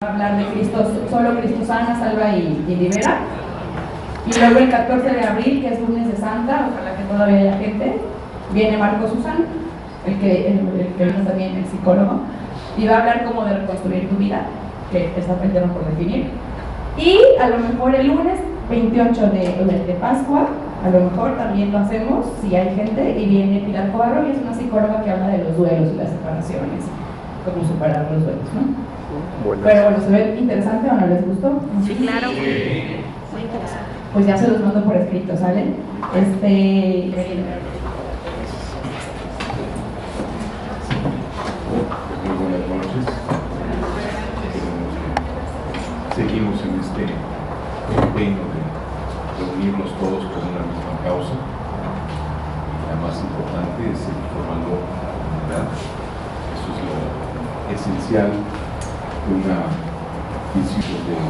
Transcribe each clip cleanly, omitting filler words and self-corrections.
Hablar de Cristo, solo Cristo sana, salva y libera. Y luego el 14 de abril, que es lunes de Santa, ojalá que todavía haya gente, viene Marco Susán, el que es también el psicólogo, y va a hablar como de reconstruir tu vida, que está el tema por definir. Y a lo mejor el lunes 28 de Pascua, a lo mejor también lo hacemos, si hay gente, y viene Pilar Cobarro, y es una psicóloga que habla de los duelos y las separaciones, cómo superar los duelos, ¿no? Pero bueno, ¿se ve interesante o no les gustó? Sí, claro. Pues ya se los mando por escrito, ¿sale? Muy buenas noches. Seguimos en este empeño de reunirnos todos por una misma causa. La más importante es el formando comunidad. Eso es lo esencial de una visión de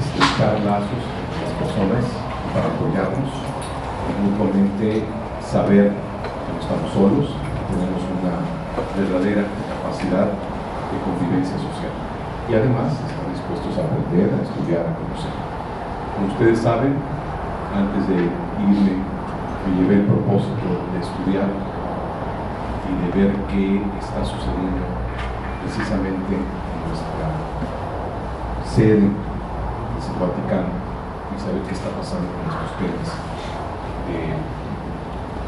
estrechar lazos con las personas para apoyarnos y mutuamente saber que no estamos solos, que tenemos una verdadera capacidad de convivencia social y además están dispuestos a aprender, a estudiar, a conocer. Como ustedes saben, antes de irme me llevé el propósito de estudiar y de ver qué está sucediendo precisamente en nuestra sede de San Vaticano y saber qué está pasando con estos temas de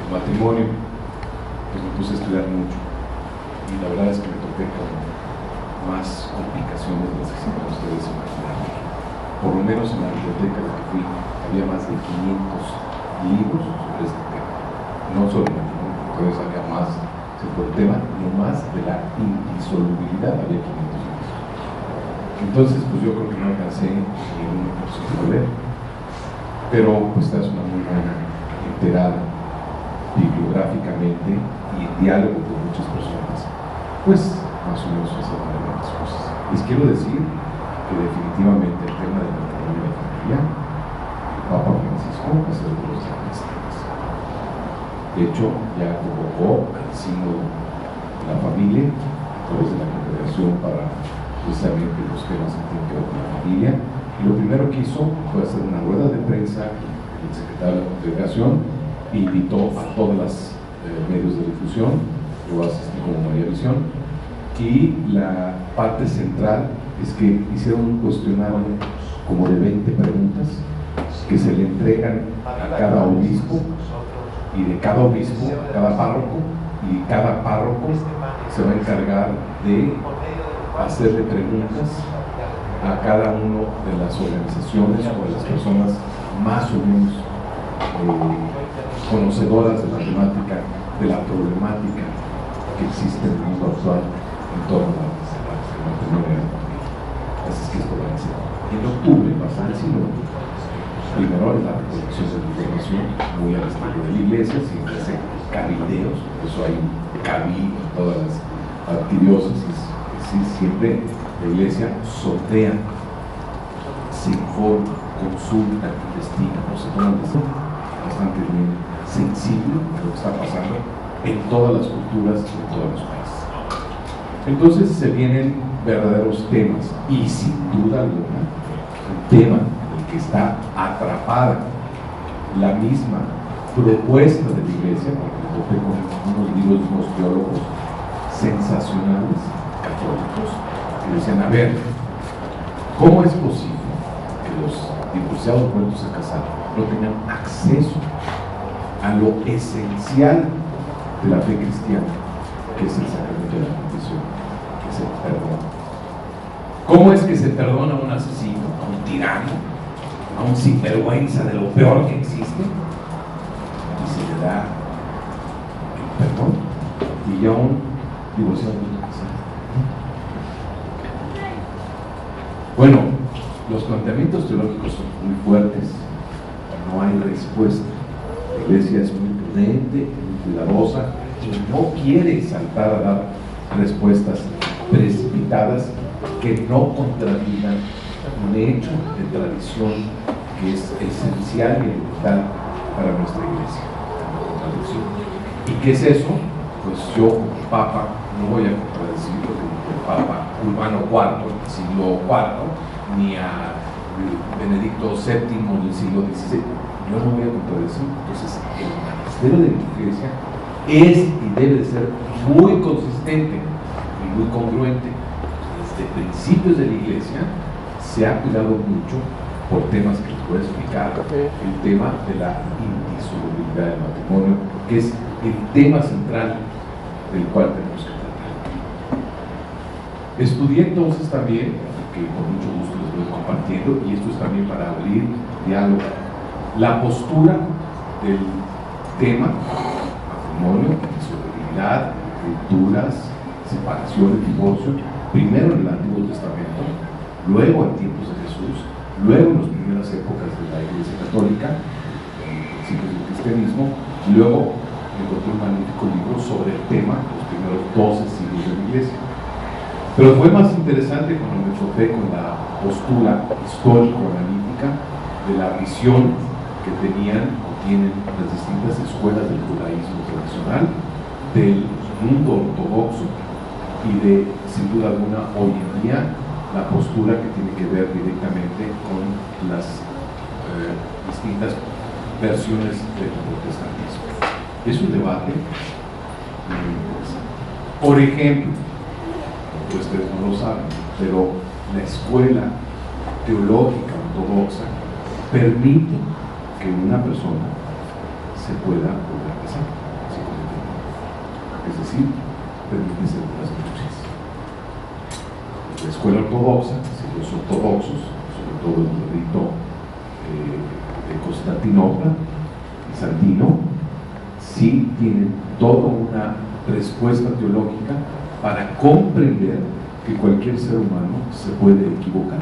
matrimonio. Pues me puse a estudiar mucho y la verdad es que me topé con más complicaciones de las que se pueden ustedes imaginar. Por lo menos en la biblioteca a la que fui había más de 500 libros sobre este tema, no solo matrimonio, entonces había más sobre el tema, no más de la indisolubilidad, había 500 libros. Entonces pues yo creo que no alcancé ni un por leer, pero pues esta es una muy buena enterada bibliográficamente y en diálogo con muchas personas, pues más o menos esa manera de las cosas. Les quiero decir que definitivamente el tema de la matrimonio y la familia, el Papa Francisco va a ser uno de los grandes temas. De hecho, ya convocó al sínodo de la familia a través de la Congregación para precisamente los temas que tienen que ver con la familia. Y lo primero que hizo fue hacer una rueda de prensa con el secretario de la Congregación e invitó a todos los medios de difusión. Yo asistí como María Visión, y la parte central es que hicieron un cuestionario como de 20 preguntas que se le entregan a cada obispo, y de cada obispo, cada párroco, y cada párroco se va a encargar de hacerle preguntas a cada una de las organizaciones o de las personas más o menos conocedoras de la temática, de la problemática que existe en el mundo actual en torno a la matrimonio. Así es que esto va a ser en octubre, va a ser el sínodo. Primero es la recolección de la información muy al estilo de la iglesia, sin que se cabildeos, por eso hay cabildo en todas las arquidiócesis. Sí, siempre la iglesia sortea, se informa, consulta, investiga, no se toma bastante bien sensible a lo que está pasando en todas las culturas y en todos los países. Entonces se vienen verdaderos temas y sin duda alguna un tema en el que está atrapada la misma propuesta de la iglesia, porque me topé con unos libros de unos teólogos sensacionales católicos que decían, a ver, ¿cómo es posible que los divorciados vueltos a casar no tengan acceso a lo esencial de la fe cristiana, que es el sacramento de la confesión, que es el perdón? ¿Cómo es que se perdona a un asesino, a un tirano, a un sinvergüenza de lo peor que existe? Y se le da el perdón, y ya un divorciado vuelto a casar. Bueno, los planteamientos teológicos son muy fuertes, no hay respuesta. La iglesia es muy prudente, muy cuidadosa y no quiere saltar a dar respuestas precipitadas que no contradigan un hecho de tradición que es esencial y elemental para nuestra iglesia. ¿Y qué es eso? Pues yo, como Papa, no voy a contradecir lo que Papa Urbano IV del siglo IV, ni a Benedicto VII del siglo XVI. Yo no voy a contradecir. Entonces, el magisterio de la Iglesia es y debe de ser muy consistente y muy congruente. Desde principios de la Iglesia se ha cuidado mucho, por temas que les voy a explicar, el tema de la indisolubilidad del matrimonio, que es el tema central del cual tenemos que tratar. Estudié entonces también, que con mucho gusto les voy compartiendo, y esto es también para abrir diálogo, la postura del tema matrimonio, indisolubilidad, rupturas, separación, divorcio, primero en el Antiguo Testamento, luego en tiempos de Jesús, luego en las primeras épocas de la Iglesia Católica, en principios del cristianismo, y luego encontré un magnífico libro sobre el tema, los primeros 12 siglos de la Iglesia. Pero fue más interesante cuando me topé con la postura histórico-analítica de la visión que tenían o tienen las distintas escuelas del judaísmo tradicional, del mundo ortodoxo y de, sin duda alguna, hoy en día, la postura que tiene que ver directamente con las distintas versiones del protestantismo. Es un debate muy interesante. Por ejemplo, ustedes no lo saben, pero la escuela teológica ortodoxa permite que una persona se pueda volver a casar, es decir, permite segundas nupcias. La escuela ortodoxa, los ortodoxos, sobre todo el rito de Constantinopla, bizantino, sí tienen toda una respuesta teológica para comprender que cualquier ser humano se puede equivocar,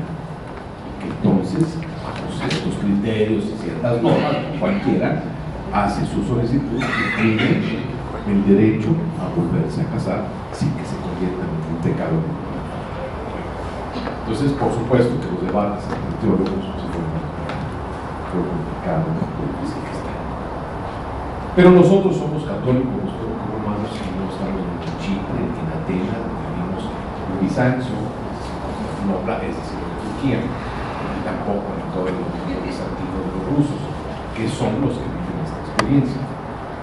que entonces, bajo ciertos criterios y ciertas normas, cualquiera hace su solicitud y tiene el derecho a volverse a casar sin que se convierta en un pecado. Entonces, por supuesto que los debates entre teólogos se fueron complicados, muy difícil que estén. Pero nosotros somos católicos, nosotros como hermanos, y no estamos en Chipre, en Atenas, vivimos en Bizancio, es decir, en Turquía, y tampoco en todo el mundo bizantino de los rusos, que son los que viven esta experiencia.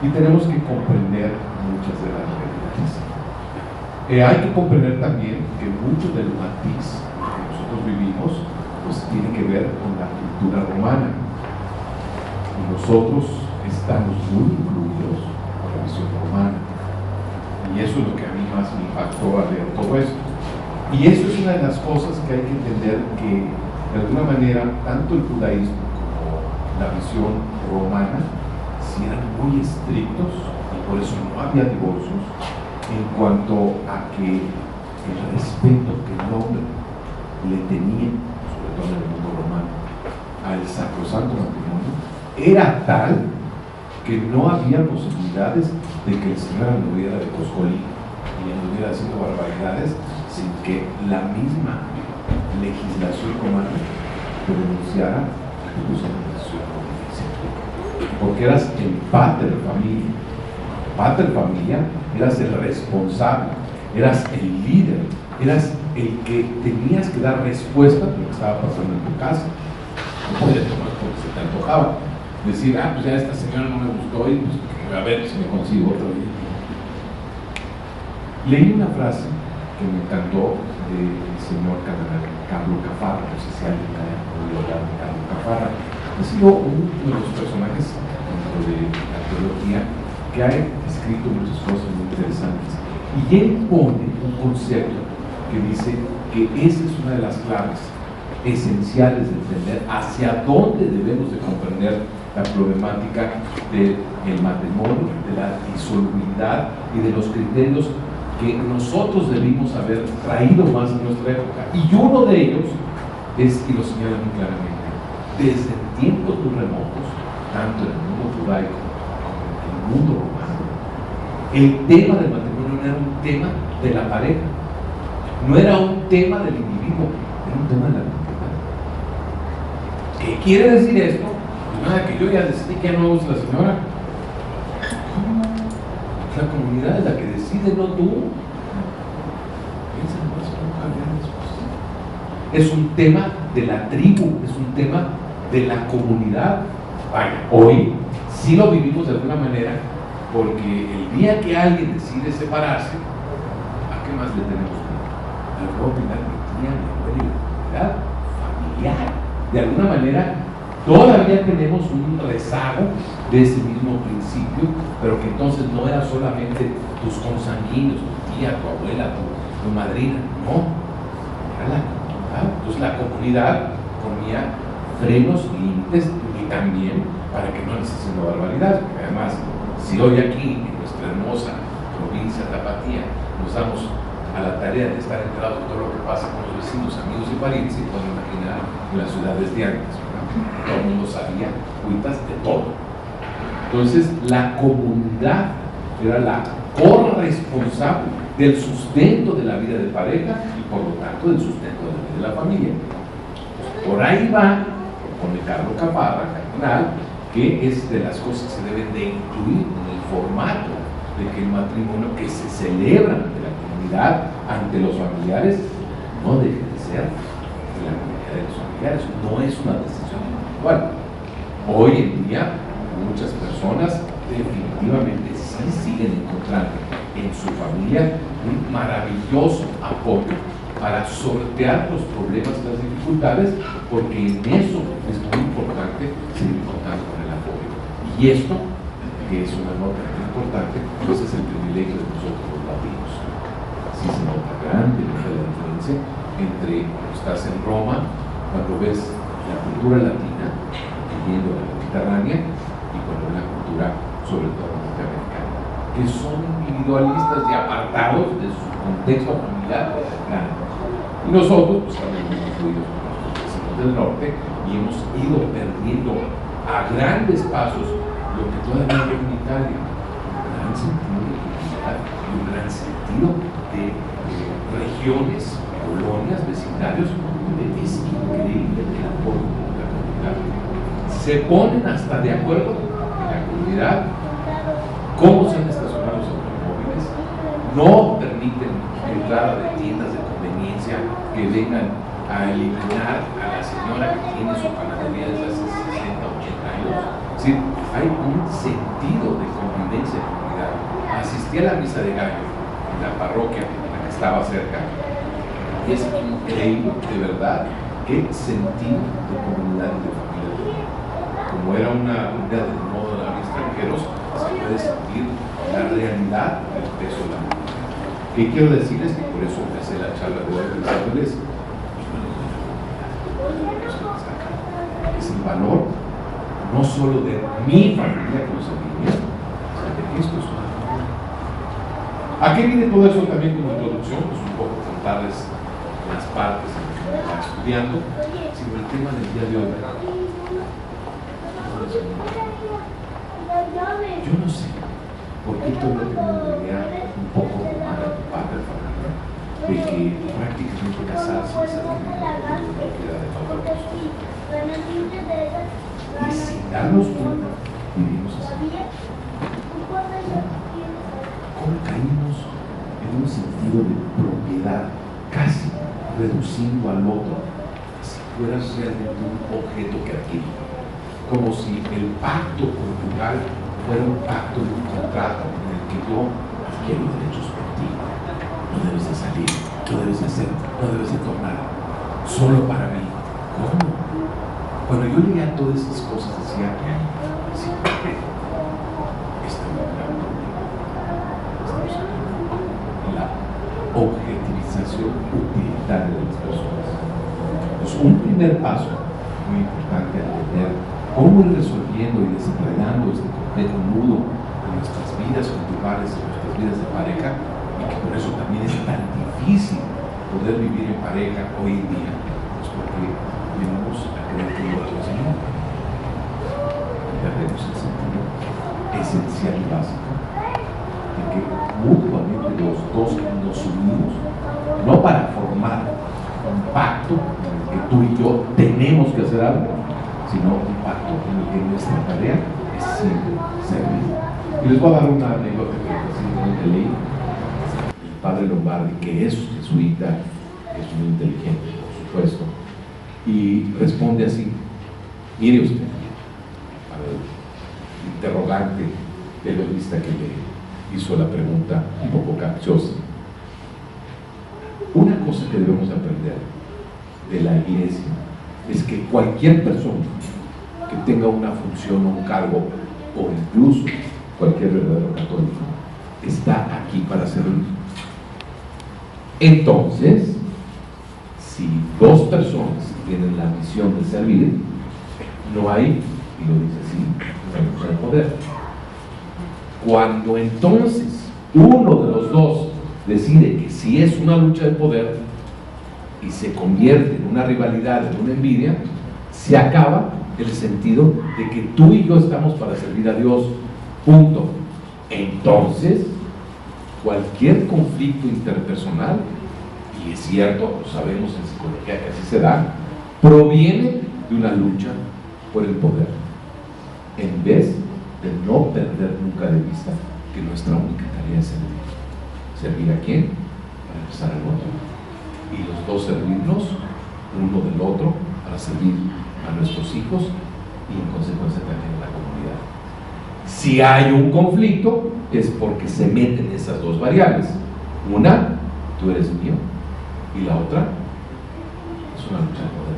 Y tenemos que comprender muchas de las realidades. Hay que comprender también que mucho del matiz que nosotros vivimos pues tiene que ver con la cultura romana. Y nosotros estamos muy incluidos con la visión romana. Y eso es lo que a mí más me impactó al leer todo esto. Y eso es una de las cosas que hay que entender, que de alguna manera tanto el judaísmo como la visión romana si eran muy estrictos, y por eso no había divorcios, en cuanto a que el respeto que el hombre le tenía, sobre todo en el mundo romano, al sacrosanto matrimonio, era tal que no había posibilidades de que el Señor anduviera de coscolín y anduviera haciendo barbaridades sin que la misma legislación romana te denunciara que tú seas porque eras el pater familia. Pater familia, eras el responsable, eras el líder, eras el que tenías que dar respuesta a lo que estaba pasando en tu casa. No podías tomar porque se te antojaba. Decir, pues ya esta señora no me gustó y pues a ver si me consigo otra vez. Leí una frase que me encantó del señor cardenal Carlo Caffarra, no sé si alguien ha oído hablar de Carlo Caffarra. Ha sido uno de los personajes dentro de la teología que ha escrito muchas cosas muy interesantes. Y él pone un concepto que dice que esa es una de las claves esenciales de entender hacia dónde debemos de comprender la problemática del matrimonio, de la disolubilidad y de los criterios que nosotros debimos haber traído más en nuestra época. Y uno de ellos es, y lo señala muy claramente, desde tiempos muy remotos, tanto en el mundo judaico como en el mundo romano, el tema del matrimonio no era un tema de la pareja, no era un tema del individuo, era un tema de la comunidad. ¿Qué quiere decir esto? Pues nada, que yo ya decidí que ya no me gusta la señora. La comunidad es la que decide, no tú. Piensa en eso. es un tema de la tribu, es un tema de la comunidad. Vaya, hoy sí lo vivimos de alguna manera, porque el día que alguien decide separarse, ¿a qué más le tenemos miedo? Al propio la identidad familiar. De alguna manera, todavía tenemos un rezago de ese mismo principio, pero que entonces no era solamente tus consanguíneos, tu tía, tu abuela, tu madrina, no, era la comunidad. Entonces la comunidad ponía frenos, límites, y también para que no les haciendo barbaridades, porque además, si hoy aquí en nuestra hermosa provincia Tapatía nos damos a la tarea de estar enterados de todo lo que pasa con los vecinos, amigos y parientes, se pueden imaginar en las ciudades de antes, ¿verdad? Todo el mundo sabía cuentas de todo. Entonces la comunidad era la corresponsable del sustento de la vida de pareja y por lo tanto del sustento de la vida de la familia. Por ahí va, pone Carlos Caparra, cardenal, que es de las cosas que se deben de incluir en el formato de que el matrimonio que se celebra ante la comunidad, ante los familiares, no deje de ser de la comunidad de los familiares, no es una decisión individual. Hoy en día muchas personas definitivamente sí siguen encontrando en su familia un maravilloso apoyo para sortear los problemas y las dificultades, porque en eso es muy importante seguir contando con el apoyo. Y esto, que es una nota muy importante, pues es el privilegio de nosotros los latinos. Sí se nota grande la diferencia entre cuando estás en Roma, cuando ves la cultura latina, viviendo la Mediterránea, y cuando ves la cultura, sobre todo norteamericana, que son individualistas y apartados de su contexto familiar grande. Y nosotros, pues también hemos incluido con los vecinos del norte y hemos ido perdiendo a grandes pasos lo que todavía hay en Italia, un gran sentido de comunidad y un gran sentido de regiones, colonias, vecindarios, donde es increíble el apoyo de la comunidad. Se ponen hasta de acuerdo en la comunidad cómo se han estacionado los automóviles, no permiten entrada de tiendas de conveniencia que vengan a eliminar a la señora que tiene su panadería desde hace 60 o 80 años. Es decir, hay un sentido de convivencia en la comunidad. Asistí a la misa de gallo en la parroquia en la que estaba cerca y es increíble, de verdad, qué sentido de comunidad y de familia. Como era una unidad de modo de extranjeros, se puede sentir la realidad del peso de la comunidad. ¿Qué quiero decirles? Que por eso empecé la charla de hoy pensándoles, es el valor no solo de mi familia que los envidia, sino de que esto es una familia. ¿A qué viene todo eso también como introducción? Pues un poco contarles las partes en las que me está estudiando, sino el tema del día de hoy. Yo no sé por qué todavía tengo una idea un poco humana de padre de familia, de que prácticamente casarse es algo que no propiedad de todos. Y sin darnos cuenta, vivimos así. ¿Cómo caímos en un sentido de propiedad, casi reduciendo al otro, si fuera realmente un objeto que adquiere? Como si el pacto conjugal fuera un pacto de un contrato en el que yo adquiero derechos por ti. No debes de salir, no debes de hacer, no debes de tomar, solo para mí. ¿Cómo? Cuando yo leía todas esas cosas decía, sí, estamos hablando de la objetivización utilitaria de las personas. Entonces, un primer paso muy importante a entender cómo ir resolviendo y desenredando este complejo nudo en nuestras vidas conyugales, en nuestras vidas de pareja, y que por eso también es tan difícil poder vivir en pareja hoy en día, pues porque venimos a creer que el otro es el otro. Perdemos el sentido esencial y básico de que mutuamente los dos nos unimos, no para formar un pacto en el que tú y yo tenemos que hacer algo, sino un pacto en el que nuestra tarea es siempre servir. Y les voy a dar una anécdota que recientemente leí. El padre Lombardi, que es jesuita, es muy inteligente, por supuesto, y responde así: mire usted, al interrogante periodista que le hizo la pregunta un poco capciosa. Una cosa que debemos aprender de la iglesia es que cualquier persona que tenga una función o un cargo, o incluso cualquier verdadero católico, está aquí para servir. Entonces, si dos personas tienen la misión de servir, no hay, y lo dice así, una lucha de poder. Cuando entonces uno de los dos decide que sí es una lucha de poder y se convierte en una rivalidad, en una envidia, se acaba el sentido de que tú y yo estamos para servir a Dios, punto. Entonces, cualquier conflicto interpersonal, y es cierto, lo sabemos en psicología que así se da, proviene de una lucha por el poder, en vez de no perder nunca de vista que nuestra única tarea es servir. ¿Servir a quién? Para empezar al otro, y los dos servirnos uno del otro para servir a nuestros hijos y en consecuencia también a la comunidad. Si hay un conflicto es porque se meten esas dos variables. Una, tú eres mío, y la otra es una lucha de poder.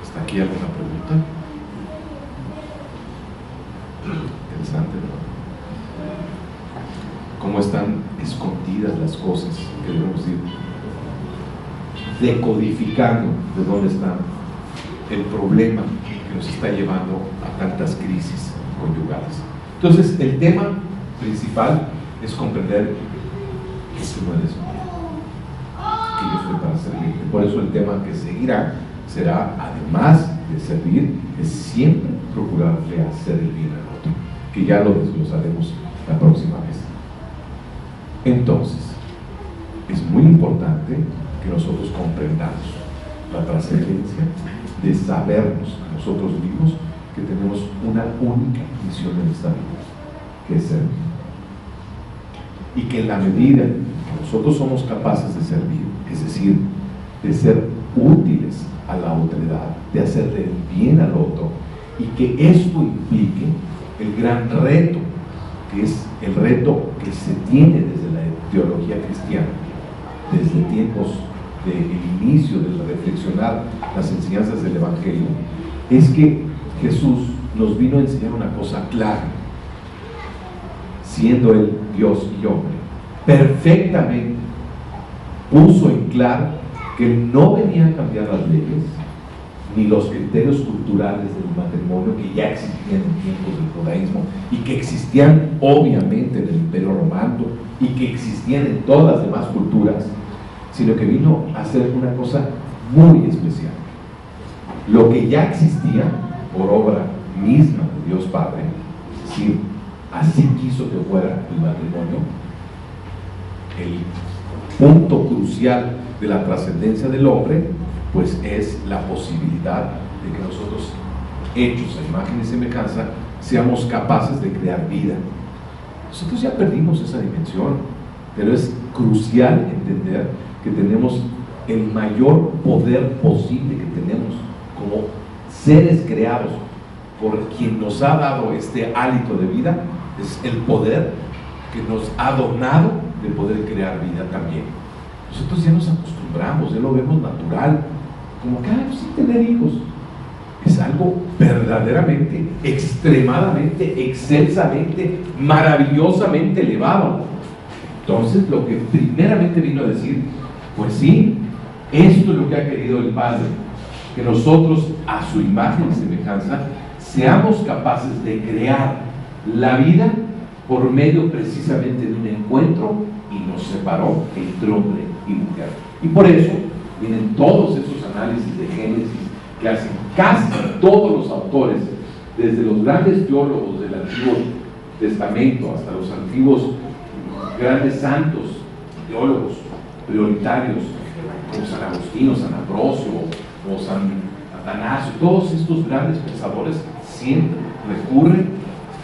¿Está aquí alguna pregunta? Interesante, ¿no? Cómo están escondidas las cosas que debemos ir decodificando de dónde está el problema que nos está llevando a tantas crisis conyugales. Entonces, el tema principal es comprender que tú no eres mío, que yo estoy para servirte. Por eso el tema que seguirá será, además de servir, es siempre procurarle hacer el bien al otro, que ya lo desglosaremos la próxima vez. Entonces, es muy importante que nosotros comprendamos la trascendencia de sabernos a nosotros mismos que tenemos una única misión en esta vida, que es servir. Y que en la medida que nosotros somos capaces de servir, es decir, de ser útiles a la otredad, de hacerle el bien al otro, y que esto implique el gran reto, que es el reto que se tiene desde la teología cristiana, desde tiempos del inicio del reflexionar las enseñanzas del Evangelio, es que Jesús nos vino a enseñar una cosa clara, siendo Él Dios y hombre, perfectamente puso en claro que Él no venía a cambiar las leyes ni los criterios culturales del matrimonio que ya existían en tiempos del judaísmo y que existían obviamente en el Imperio Romano y que existían en todas las demás culturas, sino que vino a hacer una cosa muy especial. Lo que ya existía por obra misma de Dios Padre, es decir, así quiso que fuera el matrimonio, el punto crucial de la trascendencia del hombre, pues es la posibilidad de que nosotros, hechos a imagen y semejanza, seamos capaces de crear vida. Nosotros ya perdimos esa dimensión, pero es crucial entender que tenemos el mayor poder posible que tenemos como seres creados por quien nos ha dado este hálito de vida, es el poder que nos ha donado de poder crear vida también. Nosotros ya nos acostumbramos, ya lo vemos natural, como que sí, tener hijos es algo verdaderamente, extremadamente, excelsamente, maravillosamente elevado. Entonces, lo que primeramente vino a decir, pues sí, esto es lo que ha querido el Padre, que nosotros, a su imagen y semejanza, seamos capaces de crear la vida por medio precisamente de un encuentro, y nos separó entre hombre y mujer. Y por eso vienen todos esos análisis de Génesis que hacen casi todos los autores, desde los grandes teólogos del Antiguo Testamento hasta los antiguos grandes santos, teólogos prioritarios, como San Agustín, San Ambrosio o San Atanasio. Todos estos grandes pensadores siempre recurren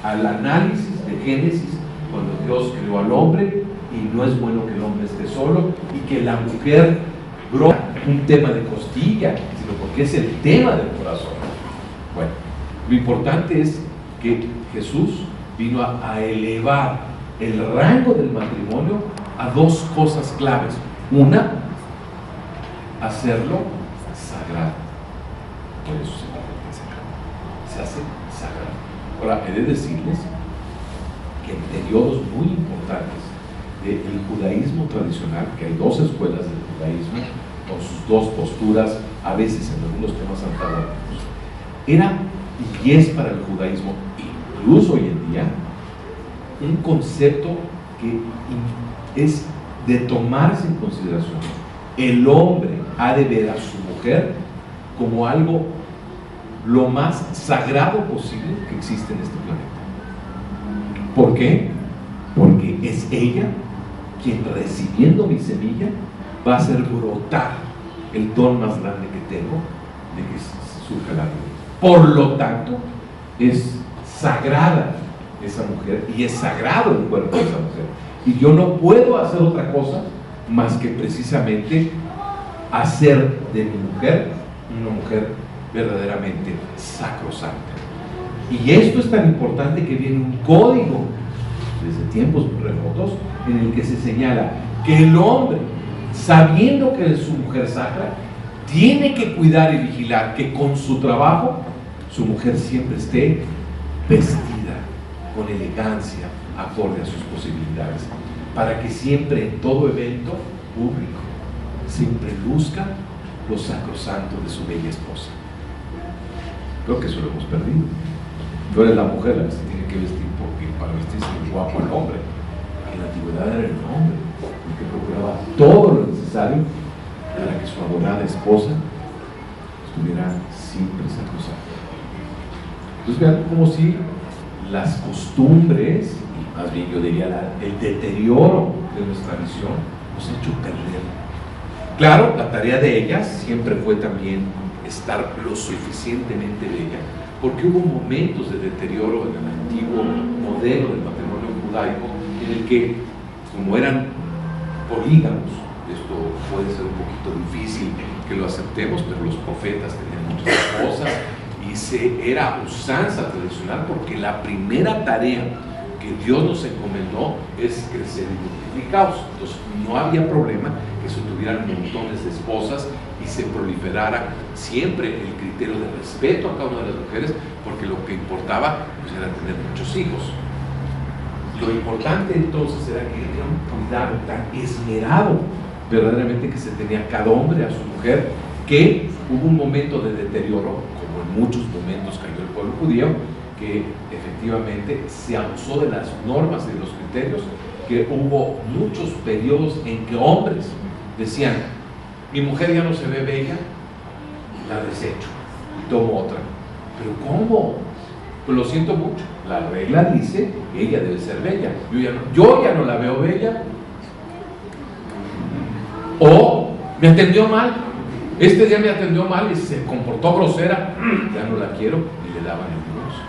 al análisis de Génesis, cuando Dios creó al hombre y no es bueno que el hombre esté solo, y que la mujer brota un tema de costilla, sino porque es el tema del corazón. Bueno, lo importante es que Jesús vino a elevar el rango del matrimonio a dos cosas claves. Una, hacerlo sagrado. Por eso se hace sagrado. Ahora, he de decirles que en periodos muy importantes del judaísmo tradicional, que hay dos escuelas del judaísmo con sus dos posturas, a veces en algunos temas antagónicos, era y es para el judaísmo, incluso hoy en día, un concepto que es de tomarse en consideración. El hombre ha de ver a su mujer como algo lo más sagrado posible que existe en este planeta. ¿Por qué? Porque es ella quien, recibiendo mi semilla, va a hacer brotar el don más grande que tengo de que surja la vida. Por lo tanto, es sagrada esa mujer y es sagrado el cuerpo de esa mujer. Y yo no puedo hacer otra cosa más que precisamente hacer de mi mujer una mujer verdaderamente sacrosanta. Y esto es tan importante que viene un código desde tiempos remotos en el que se señala que el hombre, sabiendo que es su mujer sacra, tiene que cuidar y vigilar que con su trabajo su mujer siempre esté vestida con elegancia, acorde a sus posibilidades, para que siempre en todo evento público siempre luzca lo sacrosanto de su bella esposa. Creo que eso lo hemos perdido. No eres la mujer la que se tiene que vestir porque para vestirse guapo al hombre. En la antigüedad era el hombre el que procuraba todo lo necesario para que su adorada esposa estuviera siempre sacrosanta. Entonces vean como si las costumbres, y más bien yo diría el deterioro de nuestra visión, nos ha hecho perder. Claro, la tarea de ellas siempre fue también estar lo suficientemente bella, porque hubo momentos de deterioro en el antiguo modelo del matrimonio judaico en el que, como eran polígamos, esto puede ser un poquito difícil que lo aceptemos, pero los profetas tenían muchas esposas y era usanza tradicional, porque la primera tarea que Dios nos encomendó es crecer y multiplicaos. Entonces no había problema que se tuvieran montones de esposas y se proliferara siempre el criterio de respeto a cada una de las mujeres, porque lo que importaba pues, era tener muchos hijos. Lo importante entonces era que era un cuidado tan esmerado verdaderamente que se tenía cada hombre a su mujer, que hubo un momento de deterioro, como en muchos momentos cayó el pueblo judío, que efectivamente se abusó de las normas y de los criterios, que hubo muchos periodos en que hombres decían: mi mujer ya no se ve bella, la desecho y tomo otra. ¿Pero cómo? Pues lo siento mucho, la regla dice que ella debe ser bella, yo ya no la veo bella. O me atendió mal, este día me atendió mal y se comportó grosera, ya no la quiero, y le daban el divorcio.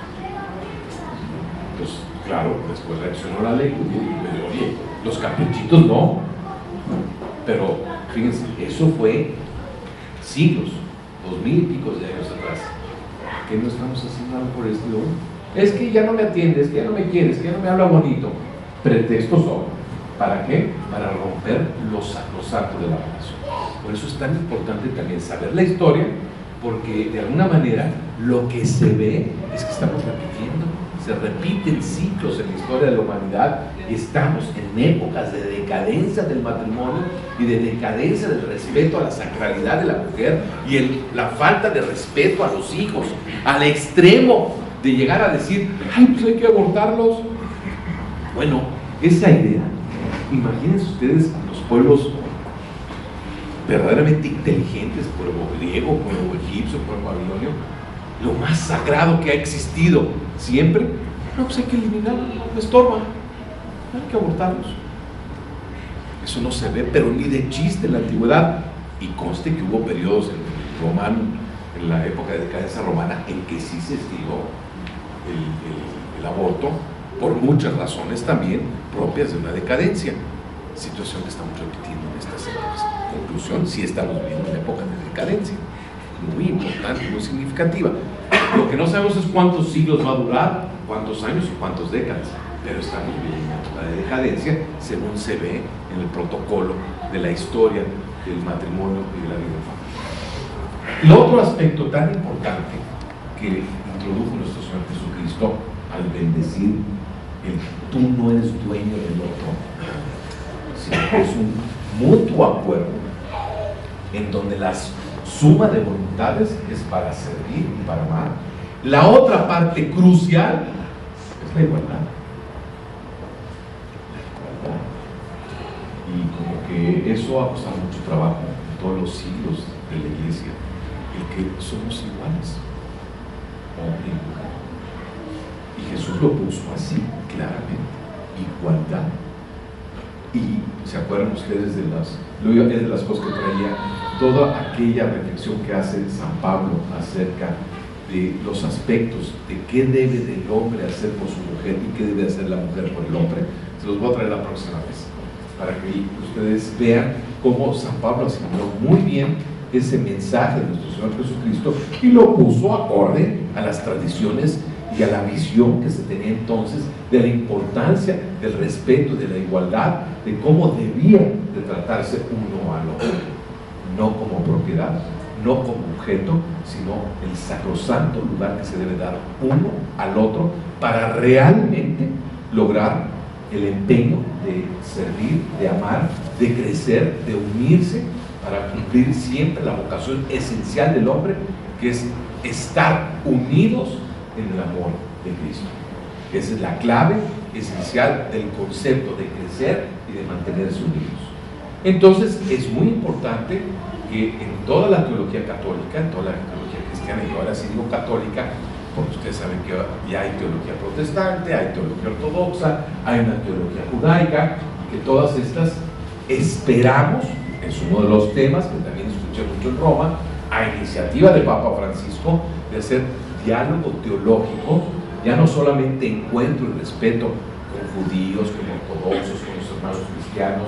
Entonces, claro, después reaccionó la ley y dijo: oye, los caprichitos no. Pero fíjense, eso fue siglos, 2000 y pico de años atrás. ¿Qué no estamos haciendo algo por esto hoy? Es que ya no me atiendes, que ya no me quieres, que ya no me habla bonito. Pretextos son. ¿Para qué? Para romper lo sacrosanto de la relación. Por eso es tan importante también saber la historia, porque de alguna manera lo que se ve es que estamos repitiendo. Se repiten ciclos en la historia de la humanidad y estamos en épocas de decadencia del matrimonio y de decadencia del respeto a la sacralidad de la mujer y la falta de respeto a los hijos, al extremo de llegar a decir: ay, pues hay que abortarlos. Bueno, esa idea, imagínense ustedes los pueblos verdaderamente inteligentes, pueblo griego, pueblo egipcio, pueblo babilonio, lo más sagrado que ha existido siempre, no, pues hay que eliminarlo, no estorba, hay que abortarlos. Eso no se ve, pero ni de chiste en la antigüedad. Y conste que hubo periodos en la época de decadencia romana, en que sí se estiró el aborto, por muchas razones también propias de una decadencia. situación que estamos repitiendo en estas épocas. Conclusión, sí estamos viviendo una época de decadencia, muy importante, muy significativa. Lo que no sabemos es cuántos siglos va a durar, cuántos años y cuántas décadas, pero estamos viviendo una época de decadencia según se ve en el protocolo de la historia del matrimonio y de la vida familiar. El otro aspecto tan importante que introdujo nuestro Señor Jesucristo al bendecir el tú no eres dueño del otro, sino que es un mutuo acuerdo en donde la suma de voluntades es para servir y para amar. La otra parte crucial es la igualdad. Y como que eso ha costado mucho trabajo en todos los siglos de la iglesia, el que somos iguales, hombre y mujer. Y Jesús lo puso así, claramente, igualdad. Y se acuerdan ustedes es de las cosas que traía toda aquella reflexión que hace San Pablo acerca de los aspectos de qué debe del hombre hacer por su mujer y qué debe hacer la mujer por el hombre. Se los voy a traer la próxima vez, para que ustedes vean cómo San Pablo asimiló muy bien ese mensaje de nuestro Señor Jesucristo y lo puso acorde a las tradiciones y a la visión que se tenía entonces de la importancia del respeto, de la igualdad, de cómo debía de tratarse uno al otro, no como propiedad, no como objeto, sino el sacrosanto lugar que se debe dar uno al otro para realmente lograr el empeño de servir, de amar, de crecer, de unirse para cumplir siempre la vocación esencial del hombre, que es estar unidos en el amor de Cristo. Esa es la clave esencial del concepto de crecer y de mantenerse unidos. Entonces es muy importante que en toda la teología católica, en toda la teología cristiana, y ahora sí digo católica, porque ustedes saben que ya hay teología protestante, hay teología ortodoxa, hay una teología judaica, que todas estas esperamos, es uno de los temas que también escuché mucho en Roma, a iniciativa del Papa Francisco, de hacer diálogo teológico, ya no solamente encuentro y respeto con judíos, con ortodoxos, con los hermanos cristianos,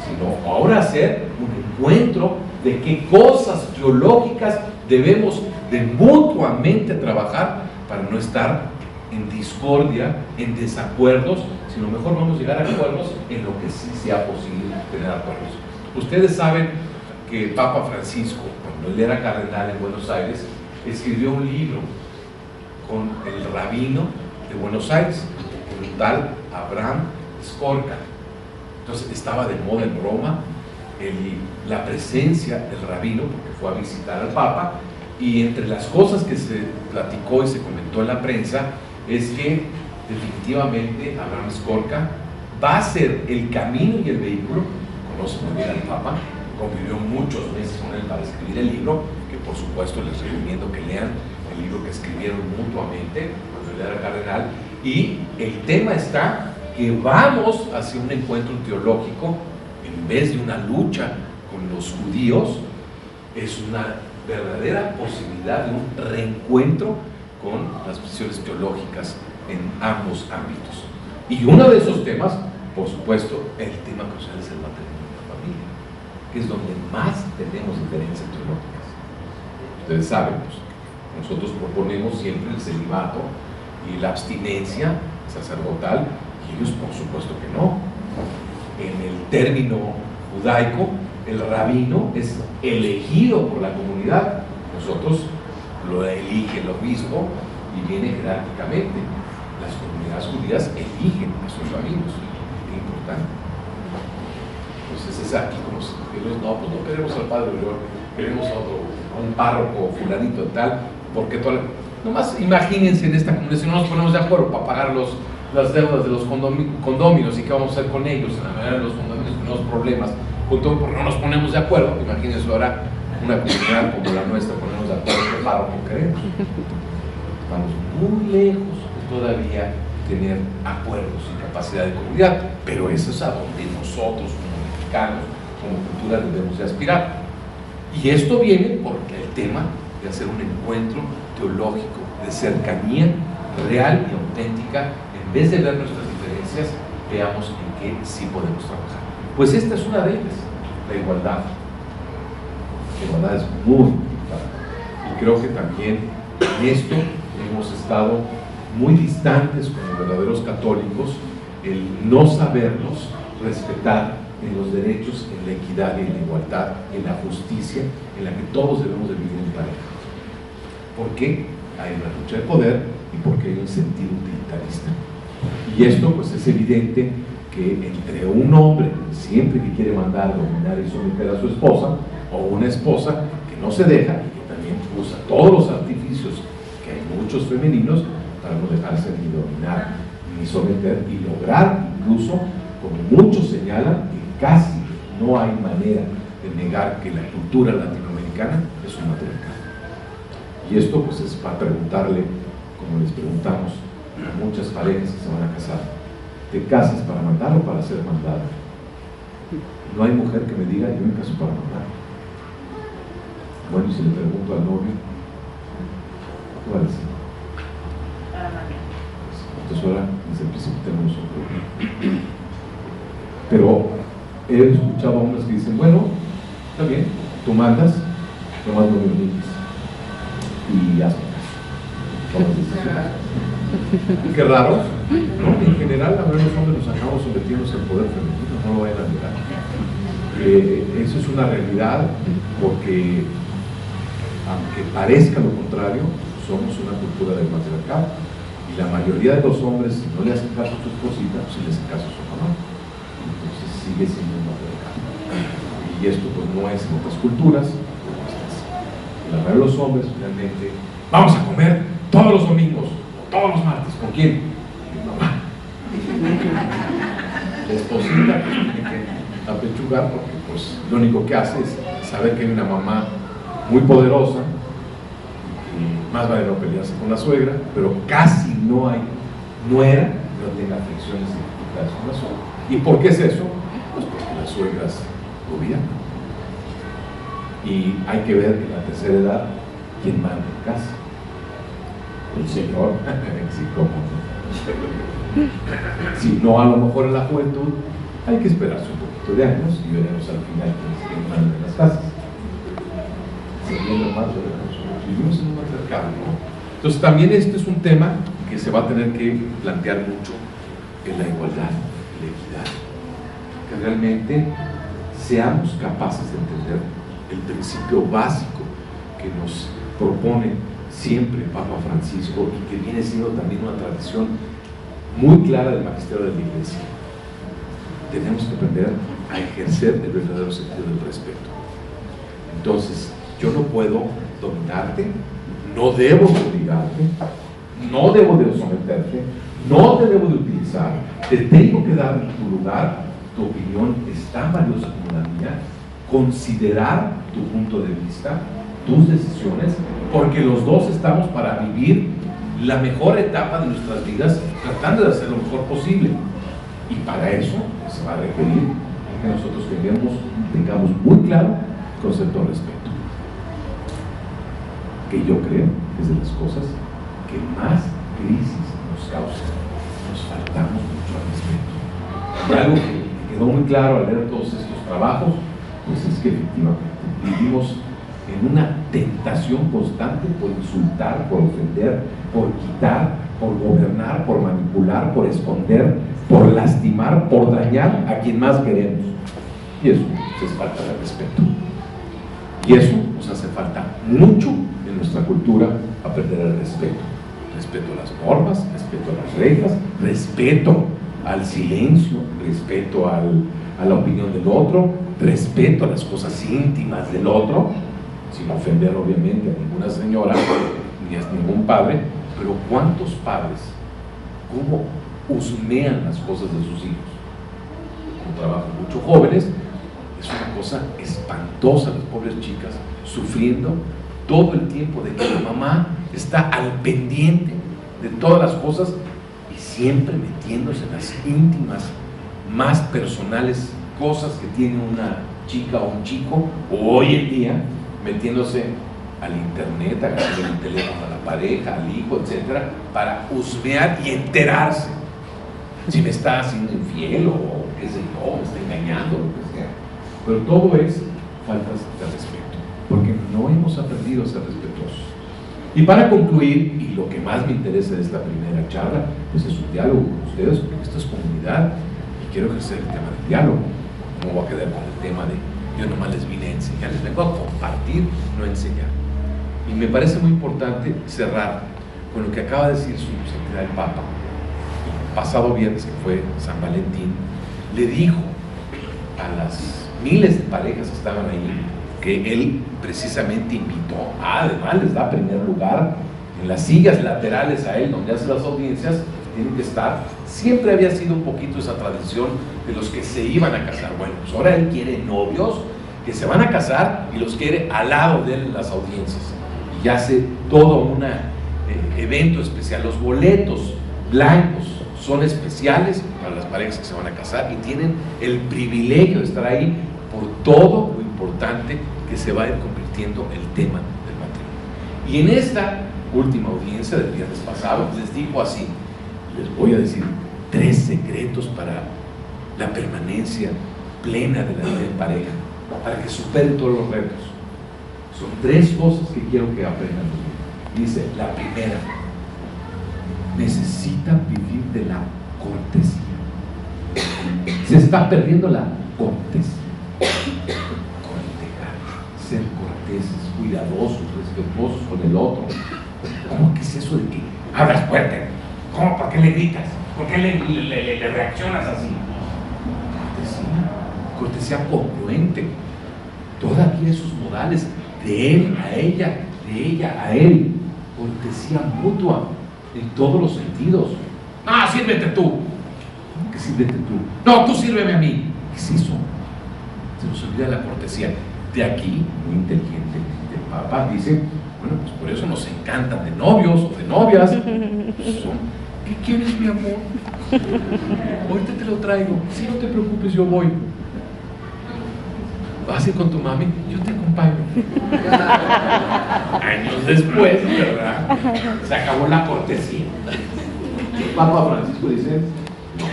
sino ahora hacer un encuentro de qué cosas teológicas debemos de mutuamente trabajar para no estar en discordia, en desacuerdos, sino mejor vamos a llegar a acuerdos en lo que sí sea posible tener acuerdos. Ustedes saben que el Papa Francisco, cuando él era cardenal en Buenos Aires, escribió un libro con el rabino de Buenos Aires, el tal Abraham Skorka. Entonces estaba de moda en Roma la presencia del rabino, porque fue a visitar al Papa, y entre las cosas que se platicó y se comentó en la prensa es que definitivamente Abraham Skorka va a ser el camino y el vehículo. Conoce muy bien al Papa, convivió muchos meses con él para escribir el libro, que por supuesto les recomiendo que lean el libro que escribieron mutuamente cuando él era cardenal. Y el tema está que vamos hacia un encuentro teológico en vez de una lucha con los judíos. Es una verdadera posibilidad de un reencuentro con las visiones teológicas en ambos ámbitos. Y uno de esos temas, por supuesto, el tema crucial es el matrimonio y la familia, que es donde más tenemos diferencias teológicas. Ustedes saben, pues, nosotros proponemos siempre el celibato y la abstinencia sacerdotal, y ellos por supuesto que no. En el término judaico, el rabino es elegido por la comunidad. Nosotros lo elige el obispo y viene jerárquicamente. Las comunidades judías eligen a sus rabinos. Qué importante. Entonces es aquí como si ellos no, pues no queremos al padre mayor, queremos a otro, a un párroco fulanito tal, porque nomás imagínense en esta comunidad, si no nos ponemos de acuerdo para pagar las deudas de los condóminos y qué vamos a hacer con ellos, en la mayoría de los condóminos tenemos problemas, porque no nos ponemos de acuerdo. Imagínense ahora una comunidad como la nuestra, ponernos de acuerdo qué párroco queremos. Estamos muy lejos de todavía tener acuerdos y capacidad de comunidad, pero eso es a donde nosotros como mexicanos, como cultura debemos de aspirar. Y esto viene porque el tema de hacer un encuentro teológico de cercanía real y auténtica, en vez de ver nuestras diferencias, veamos en qué sí podemos trabajar. Pues esta es una de ellas, la igualdad. La igualdad es muy importante. Y creo que también en esto hemos estado muy distantes como verdaderos católicos, el no sabernos respetar en los derechos, en la equidad y en la igualdad, en la justicia, en la que todos debemos de vivir en pareja. ¿Por qué? Hay una lucha de poder y porque hay un sentido utilitarista. Y esto pues es evidente que entre un hombre siempre que quiere mandar, dominar y someter a su esposa, o una esposa que no se deja y que también usa todos los artificios que hay muchos femeninos para no dejarse ni dominar ni someter y lograr incluso, como muchos señalan, que casi no hay manera de negar que la cultura latinoamericana es un matriarcado. Y esto pues es para preguntarle, como les preguntamos a muchas parejas que se van a casar: ¿te casas para mandar o para ser mandada? No hay mujer que me diga: yo me caso para mandar. Bueno, y si le pregunto al novio, ¿qué va a decir? Entonces ahora desde el principio tenemos un problema. Pero he escuchado a hombres que dicen: bueno, está bien, tú mandas, nomás no me obligues y hazme caso, tomas decisiones. Y qué raro, ¿no? En general, a ver, los hombres nos acabamos sometiéndose al poder femenino, no lo vayan a mirar. Eso es una realidad, porque aunque parezca lo contrario, somos una cultura del matriarcado, y la mayoría de los hombres, si no le hacen caso a su esposita, pues sí le hacen caso a su mamá. Entonces sigue siendo un matriarcado. Y esto pues no es en otras culturas, la mayoría de los hombres finalmente: vamos a comer todos los domingos, todos los martes. ¿Con quién? Mi mamá. La esposita pues tiene que apechugar, porque pues lo único que hace es saber que hay una mamá muy poderosa, y más vale no pelearse con la suegra, pero casi no hay nuera que no tenga aflicciones y dificultades con la suegra. ¿Y por qué es eso? Pues porque las suegras gobiernan. Y hay que ver en la tercera edad quién manda en casa. El Señor. Sí, ¿cómo? Si no, a lo mejor en la juventud hay que esperarse un poquito de años y veremos al final quién manda en las casas. Vivimos en un matriarcado, ¿no? Entonces también este es un tema que se va a tener que plantear mucho, en la igualdad y la equidad, que realmente seamos capaces de entender el principio básico que nos propone siempre Papa Francisco, y que viene siendo también una tradición muy clara del magisterio de la Iglesia. Tenemos que aprender a ejercer el verdadero sentido del respeto. Entonces, yo no puedo dominarte, no debo de obligarte, no debo de someterte, no te debo de utilizar, te tengo que dar tu lugar, tu opinión es tan valiosa como la mía, considerar tu punto de vista, tus decisiones, porque los dos estamos para vivir la mejor etapa de nuestras vidas, tratando de hacer lo mejor posible. Y para eso se va a requerir que nosotros tengamos muy claro el concepto de respeto, que yo creo que es de las cosas que más crisis nos causa. Nos faltamos mucho al respeto. Y algo que quedó muy claro al leer todos estos trabajos, pues es que efectivamente vivimos en una tentación constante por insultar, por ofender, por quitar, por gobernar, por manipular, por esconder, por lastimar, por dañar a quien más queremos. Y eso es falta de respeto. Y eso nos hace falta mucho en nuestra cultura, aprender el respeto. Respeto a las normas, respeto a las reglas, respeto al silencio, respeto a la opinión del otro, respeto a las cosas íntimas del otro, sin ofender obviamente a ninguna señora ni a ningún padre. Pero ¿cuántos padres, cómo husmean las cosas de sus hijos? Como trabajan muchos jóvenes, es una cosa espantosa, las pobres chicas sufriendo todo el tiempo de que la mamá está al pendiente de todas las cosas y siempre metiéndose en las íntimas, más personales cosas que tiene una chica o un chico, o hoy en día metiéndose al internet, agarrando el teléfono a la pareja, al hijo, etcétera, para husmear y enterarse si me está haciendo infiel o qué sé yo, me está engañando, lo que sea. Pero todo es faltas de respeto, porque no hemos aprendido a ser respetuosos. Y para concluir, y lo que más me interesa de esta primera charla, pues es un diálogo con ustedes, porque esto es comunidad y quiero ejercer el tema del diálogo. No voy a quedar con el tema de yo nomás les vine a enseñar, les vengo a compartir, no a enseñar. Y me parece muy importante cerrar con lo que acaba de decir su santidad el Papa. El pasado viernes, que fue San Valentín, le dijo a las miles de parejas que estaban ahí, que él precisamente invitó, además les da primer lugar en las sillas laterales a él, donde hace las audiencias, tienen que estar. Siempre había sido un poquito esa tradición de los que se iban a casar. Bueno, pues ahora él quiere novios que se van a casar y los quiere al lado de él en las audiencias. Y hace todo un evento especial. Los boletos blancos son especiales para las parejas que se van a casar y tienen el privilegio de estar ahí por todo lo importante que se va a ir convirtiendo el tema del matrimonio. Y en esta última audiencia del viernes pasado les dijo así: les voy a decir 3 secretos para la permanencia plena de la vida en pareja, para que superen todos los retos. Son 3 cosas que quiero que aprendan. Dice, la primera: necesitan vivir de la cortesía. Se está perdiendo la cortesía. Cortejar, ser corteses, cuidadosos, respetuosos con el otro. ¿Cómo que es eso de que hablas fuerte? ¿Cómo? ¿Por qué le gritas? ¿Por qué le reaccionas así? Cortesía congruente. Todavía esos modales de él a ella, de ella a él. Cortesía mutua en todos los sentidos. Ah, sírvete tú. ¿Cómo que sírvete tú? No, tú sírveme a mí. ¿Qué es eso? Se nos olvida la cortesía. De aquí, muy inteligente, el Papa dice, bueno, pues por eso nos encantan de novios o de novias. ¿Qué quieres, mi amor? Ahorita te lo traigo. Si no te preocupes, yo voy. ¿Vas a ir con tu mami? Yo te acompaño. Años después, ¿verdad? Se acabó la cortesía. El Papa Francisco dice, no,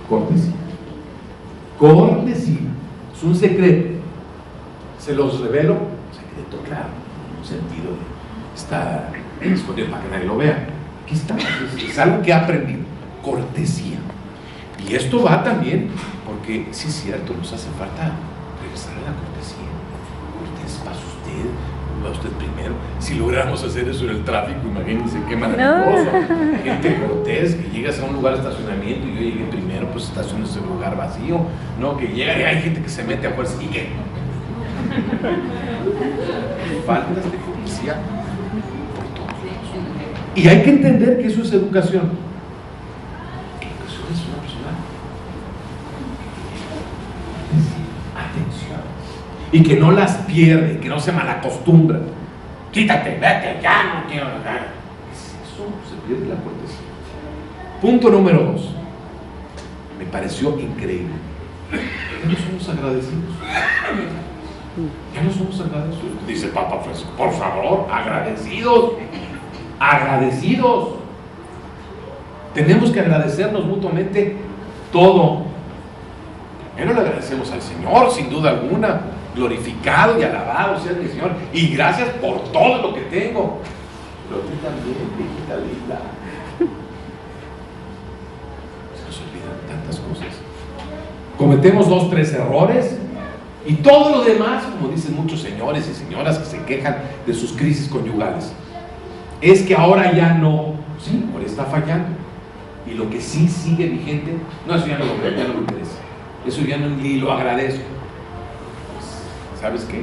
cortesía. Cortesía. Es un secreto. Se los revelo. Secreto, claro. En un sentido de está escondido para que nadie lo vea. Aquí está. Es algo que he aprendido. Cortesía. Y esto va también, porque sí es cierto, nos hace falta regresar a la cortesía. Cortés, pasa usted, va usted primero. Si logramos hacer eso en el tráfico, imagínense qué maravilloso. Gente cortés, que llegas a un lugar de estacionamiento y yo llegué primero, pues estaciones en un lugar vacío. No, que llega y hay gente que se mete a fuerza. ¿Y qué? Faltas de cortesía por todos lados. Y hay que entender que eso es educación. Educación es una persona. Atención. Y que no las pierde, que no se malacostumbra. Quítate, vete, ya no quiero nada. Eso se pierde la cortesía. Punto número 2. Me pareció increíble. Ya no somos agradecidos. Ya no somos agradecidos. Dice el Papa Francisco, por favor, agradecidos. Agradecidos. Tenemos que agradecernos mutuamente todo. Primero le agradecemos al Señor, sin duda alguna. Glorificado y alabado sea el Señor. Y gracias por todo lo que tengo. Pero tú también, hijita linda. Se nos olvidan tantas cosas. Cometemos 2, 3 errores. Y todo lo demás, como dicen muchos señores y señoras que se quejan de sus crisis conyugales, es que ahora ya no, sí, ahora está fallando. Y lo que sí sigue vigente, no, eso ya no lo veo, ya no me interesa. Eso ya no, ni lo agradezco. Pues, ¿sabes qué?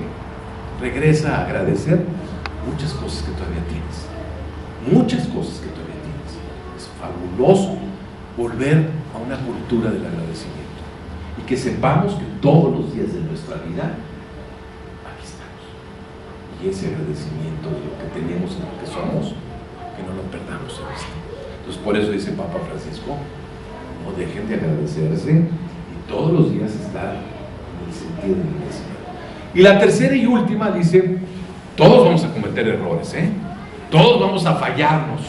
Regresa a agradecer muchas cosas que todavía tienes. Muchas cosas que todavía tienes. Es fabuloso volver a una cultura del agradecimiento. Y que sepamos que todos los días de nuestra vida, aquí estamos. Y ese agradecimiento de lo que tenemos y lo que somos, que no lo perdamos en esto. Entonces, por eso dice Papa Francisco, no dejen de agradecerse y todos los días estar en el sentido de agradecimiento. Y la tercera y última dice, todos vamos a cometer errores, todos vamos a fallarnos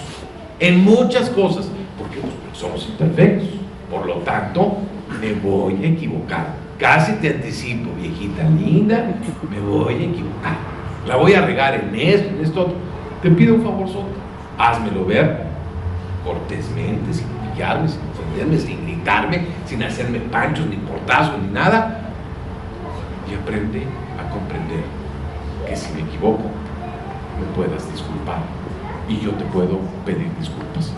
en muchas cosas. ¿Por qué? Pues porque somos imperfectos, por lo tanto, me voy a equivocar. Casi te anticipo, viejita linda, me voy a equivocar. La voy a regar en esto, otro. Te pido un favor, Soto, házmelo ver cortésmente, sin humillarme, sin ofenderme, sin gritarme, sin hacerme panchos, ni portazos, ni nada. Y aprende a comprender que si me equivoco, me puedas disculpar y yo te puedo pedir disculpas.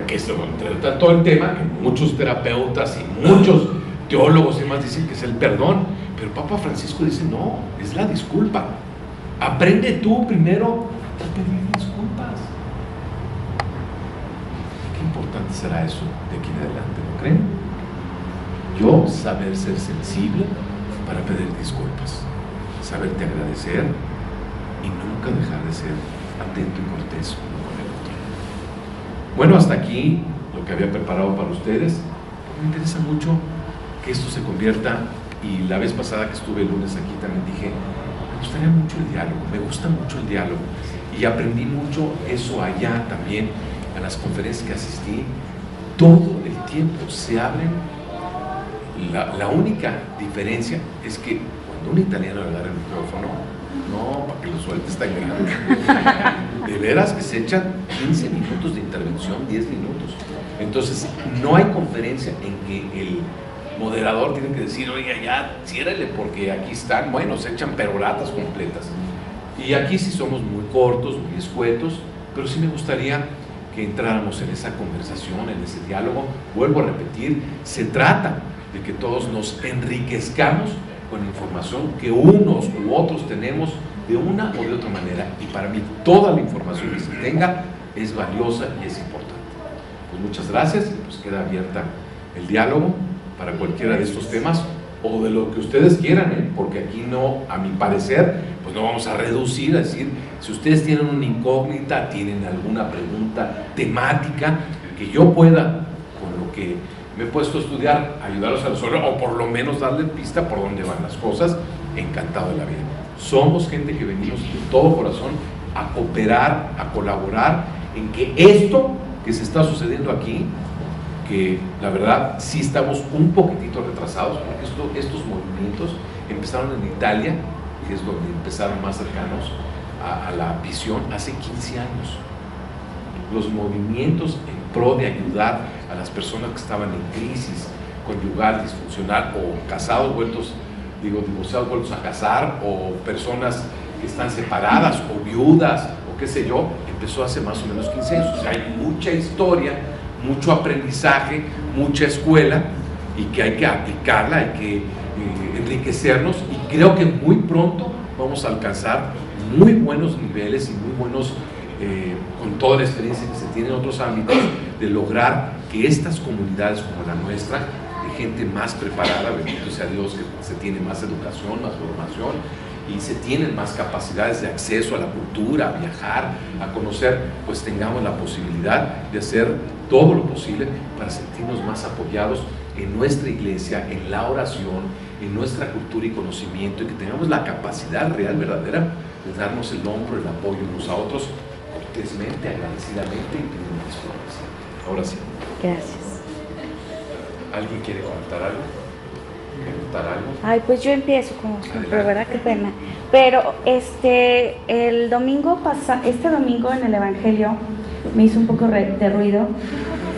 Que esto trata todo el tema que muchos terapeutas y muchos teólogos y demás dicen que es el perdón, pero Papa Francisco dice no, es la disculpa. Aprende tú primero a pedir disculpas. Qué importante será eso de aquí en adelante, ¿no creen? Yo saber ser sensible para pedir disculpas, saberte agradecer y nunca dejar de ser atento y cortés uno con el otro. Bueno, hasta aquí lo que había preparado para ustedes. Me interesa mucho que esto se convierta, y la vez pasada que estuve el lunes aquí también dije, me gustaría mucho el diálogo, me gusta mucho el diálogo, y aprendí mucho eso allá también, a las conferencias que asistí. Todo el tiempo se abren. La única diferencia es que cuando un italiano le agarra el micrófono, no, para que lo suelte está en grande. De veras que se echan 15 minutos de intervención, 10 minutos. Entonces, no hay conferencia en que el moderador tiene que decir, oiga, ya, ciérrele, porque aquí están, bueno, se echan perolatas completas. Y aquí sí somos muy cortos, muy escuetos, pero sí me gustaría que entráramos en esa conversación, en ese diálogo. Vuelvo a repetir, se trata de que todos nos enriquezcamos con información que unos u otros tenemos de una o de otra manera, y para mí toda la información que se tenga es valiosa y es importante. Pues muchas gracias, y pues queda abierta el diálogo para cualquiera de estos temas o de lo que ustedes quieran, porque aquí no, a mi parecer, pues no vamos a reducir a decir, si ustedes tienen una incógnita, tienen alguna pregunta temática que yo pueda, con lo que me he puesto a estudiar, ayudarlos a resolver, o por lo menos darle pista por dónde van las cosas, encantado de la vida. Somos gente que venimos de todo corazón a cooperar, a colaborar en que esto que se está sucediendo aquí, que la verdad sí estamos un poquitito retrasados, porque estos movimientos empezaron en Italia, que es donde empezaron más cercanos a la visión, hace 15 años. Los movimientos en pro de ayudar a las personas que estaban en crisis conyugal, disfuncional, o casados divorciados vueltos a casar, o personas que están separadas, o viudas, o qué sé yo, empezó hace más o menos 15 años. O sea, hay mucha historia, mucho aprendizaje, mucha escuela, y que hay que aplicarla, hay que enriquecernos, y creo que muy pronto vamos a alcanzar muy buenos niveles y muy buenos, con toda la experiencia que se tiene en otros ámbitos, de lograr que estas comunidades como la nuestra, de gente más preparada, bendito sea Dios, que se tiene más educación, más formación, y se tienen más capacidades de acceso a la cultura, a viajar, a conocer, pues tengamos la posibilidad de hacer todo lo posible para sentirnos más apoyados en nuestra iglesia, en la oración, en nuestra cultura y conocimiento, y que tengamos la capacidad real, verdadera, de darnos el hombro, el apoyo unos a otros, cortésmente, agradecidamente y pidiendo disculpas. Ahora sí. Gracias. ¿Alguien quiere comentar algo? ¿Preguntar algo? Ay, pues yo empiezo como siempre, ¿verdad? Qué pena. Pero el domingo pasado, este domingo en el Evangelio me hizo un poco de ruido.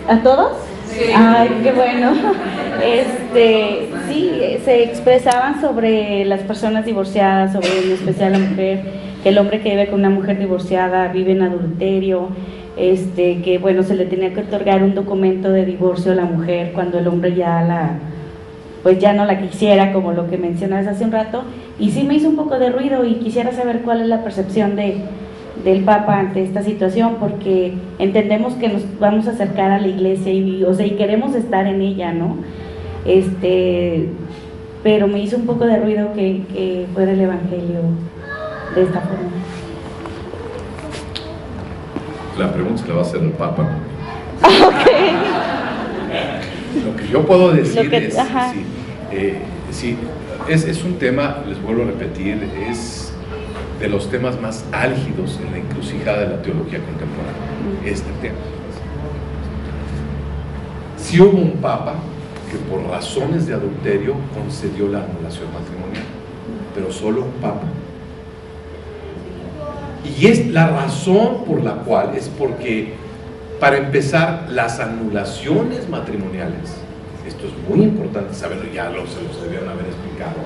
¿A todos? Sí. Ay, qué bueno. Sí, se expresaban sobre las personas divorciadas, sobre en especial la mujer, que el hombre que vive con una mujer divorciada vive en adulterio, que bueno, se le tenía que otorgar un documento de divorcio a la mujer cuando el hombre pues ya no la quisiera, como lo que mencionabas hace un rato, y sí me hizo un poco de ruido, y quisiera saber cuál es la percepción del Papa ante esta situación, porque entendemos que nos vamos a acercar a la iglesia y queremos estar en ella, ¿no? Pero me hizo un poco de ruido que fuera el Evangelio de esta forma. La pregunta se la va a hacer el Papa, ¿no? Okay. Lo que yo puedo decir es un tema, les vuelvo a repetir, es de los temas más álgidos en la encrucijada de la teología contemporánea, este tema. Sí hubo un papa que por razones de adulterio concedió la anulación matrimonial, pero solo un papa. Y es la razón por la cual es porque, para empezar, las anulaciones matrimoniales, esto es muy importante saberlo, ya se los debieron haber explicado,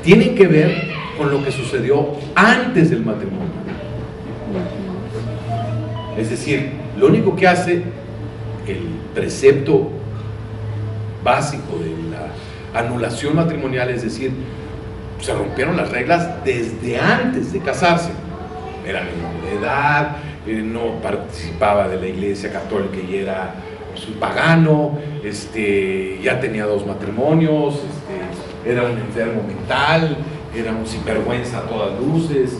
tienen que ver con lo que sucedió antes del matrimonio. Es decir, lo único que hace el precepto básico de la anulación matrimonial es decir, se rompieron las reglas desde antes de casarse. Era menor de edad, no participaba de la iglesia católica y era un pagano, ya tenía 2 matrimonios, era un enfermo mental, era un sinvergüenza a todas luces,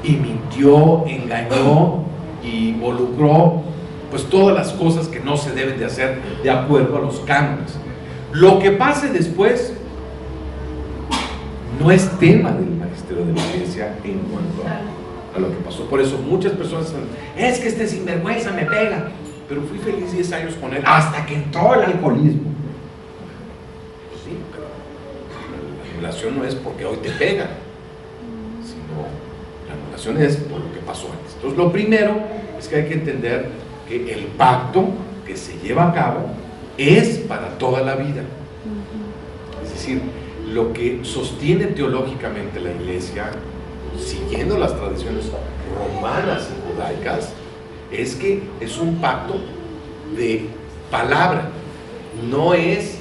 y mintió, engañó y involucró pues todas las cosas que no se deben de hacer de acuerdo a los cánones. Lo que pase después no es tema del magisterio de la iglesia en cuanto a lo que pasó. Por eso muchas personas dicen, es que este sinvergüenza me pega, pero fui feliz 10 años con él hasta que entró el alcoholismo. Pues sí, pero la anulación no es porque hoy te pega, sino la anulación es por lo que pasó antes. Entonces lo primero es que hay que entender que el pacto que se lleva a cabo es para toda la vida. Es decir, lo que sostiene teológicamente la iglesia, siguiendo las tradiciones romanas y judaicas, es que es un pacto de palabra. No es,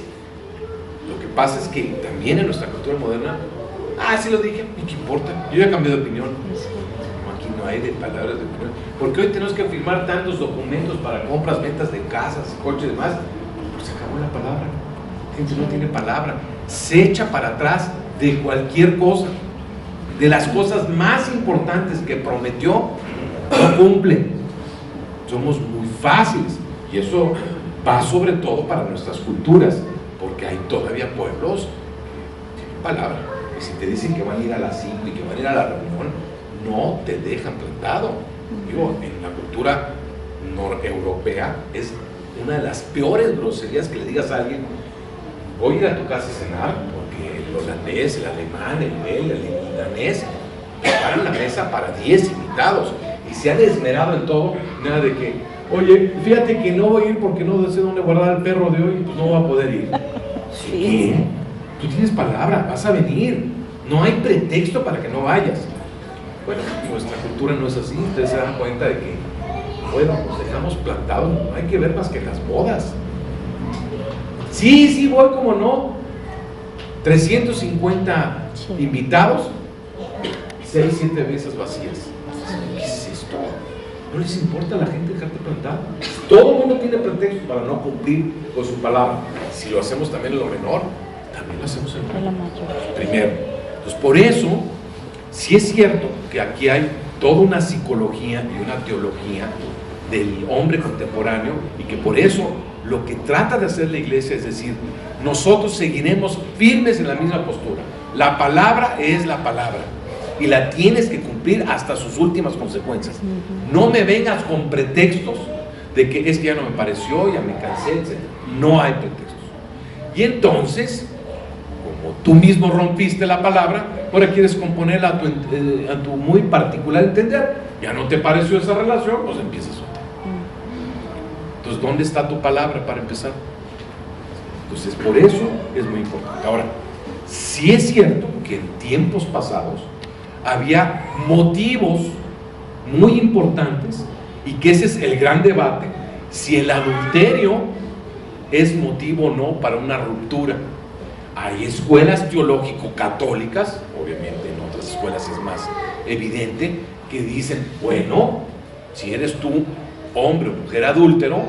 lo que pasa es que también en nuestra cultura moderna, sí lo dije, ¿y qué importa? Yo ya cambié de opinión. No, aquí no hay de palabras de opinión, porque hoy tenemos que firmar tantos documentos para compras, ventas de casas, coches y demás. Pues se acabó la palabra. La gente no tiene palabra, se echa para atrás de cualquier cosa, de las cosas más importantes que prometió, no cumple. Somos muy fáciles, y eso va sobre todo para nuestras culturas, porque hay todavía pueblos que tienen palabra, y si te dicen que van a ir a las 5 y que van a ir a la reunión, no te dejan plantado. Digo, en la cultura noreuropea es una de las peores groserías que le digas a alguien, voy a ir a tu casa a cenar, porque el holandés, el alemán, el belga, el danés preparan la mesa para 10 invitados y se han esmerado en todo, nada de que, oye, fíjate que no voy a ir porque no sé dónde guardar el perro de hoy, pues no va a poder ir. Sí. ¿Qué? Tú tienes palabra, vas a venir, no hay pretexto para que no vayas. Bueno, nuestra cultura no es así, ustedes se dan cuenta de que, bueno, nos dejamos plantados, no hay que ver más que las bodas. Sí, voy, como no. 350 invitados, 6, 7 mesas vacías. ¿Qué es esto? No les importa a la gente dejarte plantado. Todo el mundo tiene pretextos para no cumplir con su palabra. Si lo hacemos también en lo menor, también lo hacemos en lo mayor. Primero. Entonces, por eso, sí es cierto que aquí hay toda una psicología y una teología del hombre contemporáneo, y que por eso lo que trata de hacer la iglesia es decir, nosotros seguiremos firmes en la misma postura. La palabra es la palabra y la tienes que cumplir hasta sus últimas consecuencias. No me vengas con pretextos de que es que ya no me pareció, ya me cansé, etc. No hay pretextos. Y entonces, como tú mismo rompiste la palabra, ahora quieres componerla a tu muy particular entender. Ya no te pareció esa relación, pues empiezas otra. Entonces, ¿dónde está tu palabra para empezar? Entonces, por eso es muy importante. Ahora, sí es cierto que en tiempos pasados había motivos muy importantes, y que ese es el gran debate, si el adulterio es motivo o no para una ruptura. Hay escuelas teológico-católicas, obviamente en otras escuelas es más evidente, que dicen, bueno, si eres tú hombre o mujer adúltero,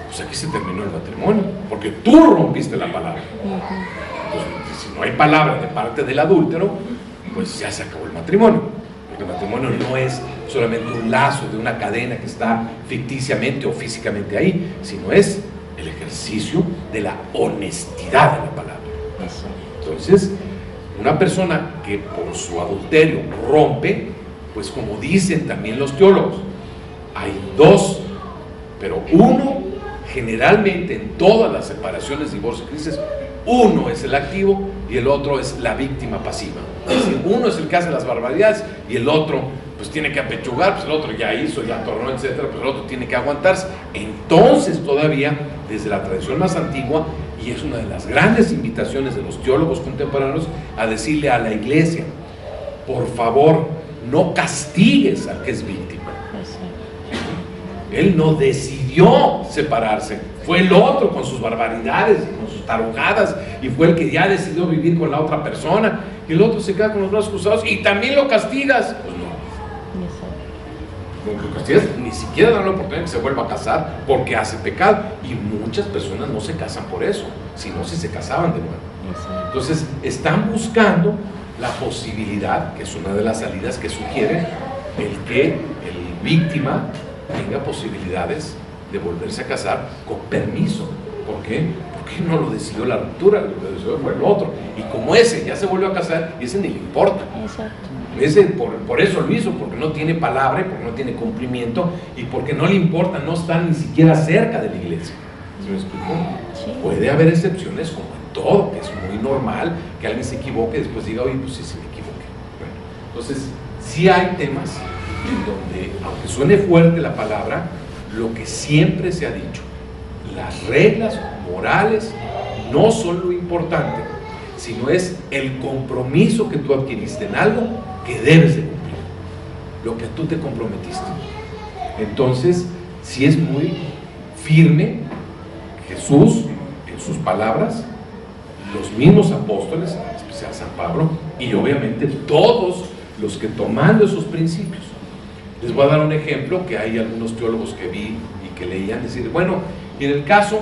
pues aquí se terminó el matrimonio, porque tú rompiste la palabra. Entonces, si no hay palabra de parte del adúltero, pues ya se acabó el matrimonio, porque el matrimonio no es solamente un lazo de una cadena que está ficticiamente o físicamente ahí, sino es el ejercicio de la honestidad de la palabra. Entonces, una persona que por su adulterio rompe, pues como dicen también los teólogos, hay dos, pero uno generalmente en todas las separaciones, divorcios y crisis, uno es el activo y el otro es la víctima pasiva. Es decir, uno es el que hace las barbaridades y el otro pues tiene que apechugar, pues el otro ya hizo, ya tornó, etcétera, pues el otro tiene que aguantarse. Entonces todavía, desde la tradición más antigua, y es una de las grandes invitaciones de los teólogos contemporáneos, a decirle a la iglesia, por favor, no castigues al que es víctima. Él no decidió separarse, fue el otro con sus barbaridades, con sus tarugadas, y fue el que ya decidió vivir con la otra persona, y el otro se queda con los brazos cruzados y también lo castigas. Pues no. Lo castigas, ni siquiera dan la oportunidad de que se vuelva a casar porque hace pecado, y muchas personas no se casan por eso, sino si se casaban de nuevo. Entonces están buscando la posibilidad, que es una de las salidas que sugiere, el que el víctima tenga posibilidades de volverse a casar con permiso. ¿Por qué? Porque no lo decidió la ruptura, lo que decidió fue el otro. Y como ese ya se volvió a casar, y ese ni le importa. Exacto. Ese por eso lo hizo, porque no tiene palabra, porque no tiene cumplimiento, y porque no le importa, no está ni siquiera cerca de la iglesia. ¿Se me explicó? Sí. Puede haber excepciones, como en todo, que es muy normal que alguien se equivoque y después diga, oye, pues sí, me equivoqué. Bueno, entonces, sí hay temas en donde, aunque suene fuerte la palabra, lo que siempre se ha dicho, las reglas morales no son lo importante, sino es el compromiso que tú adquiriste en algo que debes de cumplir, lo que tú te comprometiste. Entonces, sí es muy firme Jesús en sus palabras, los mismos apóstoles, en especial San Pablo, y obviamente todos los que tomando esos principios. Les voy a dar un ejemplo que hay algunos teólogos que vi y que leían, decir, bueno, y en el caso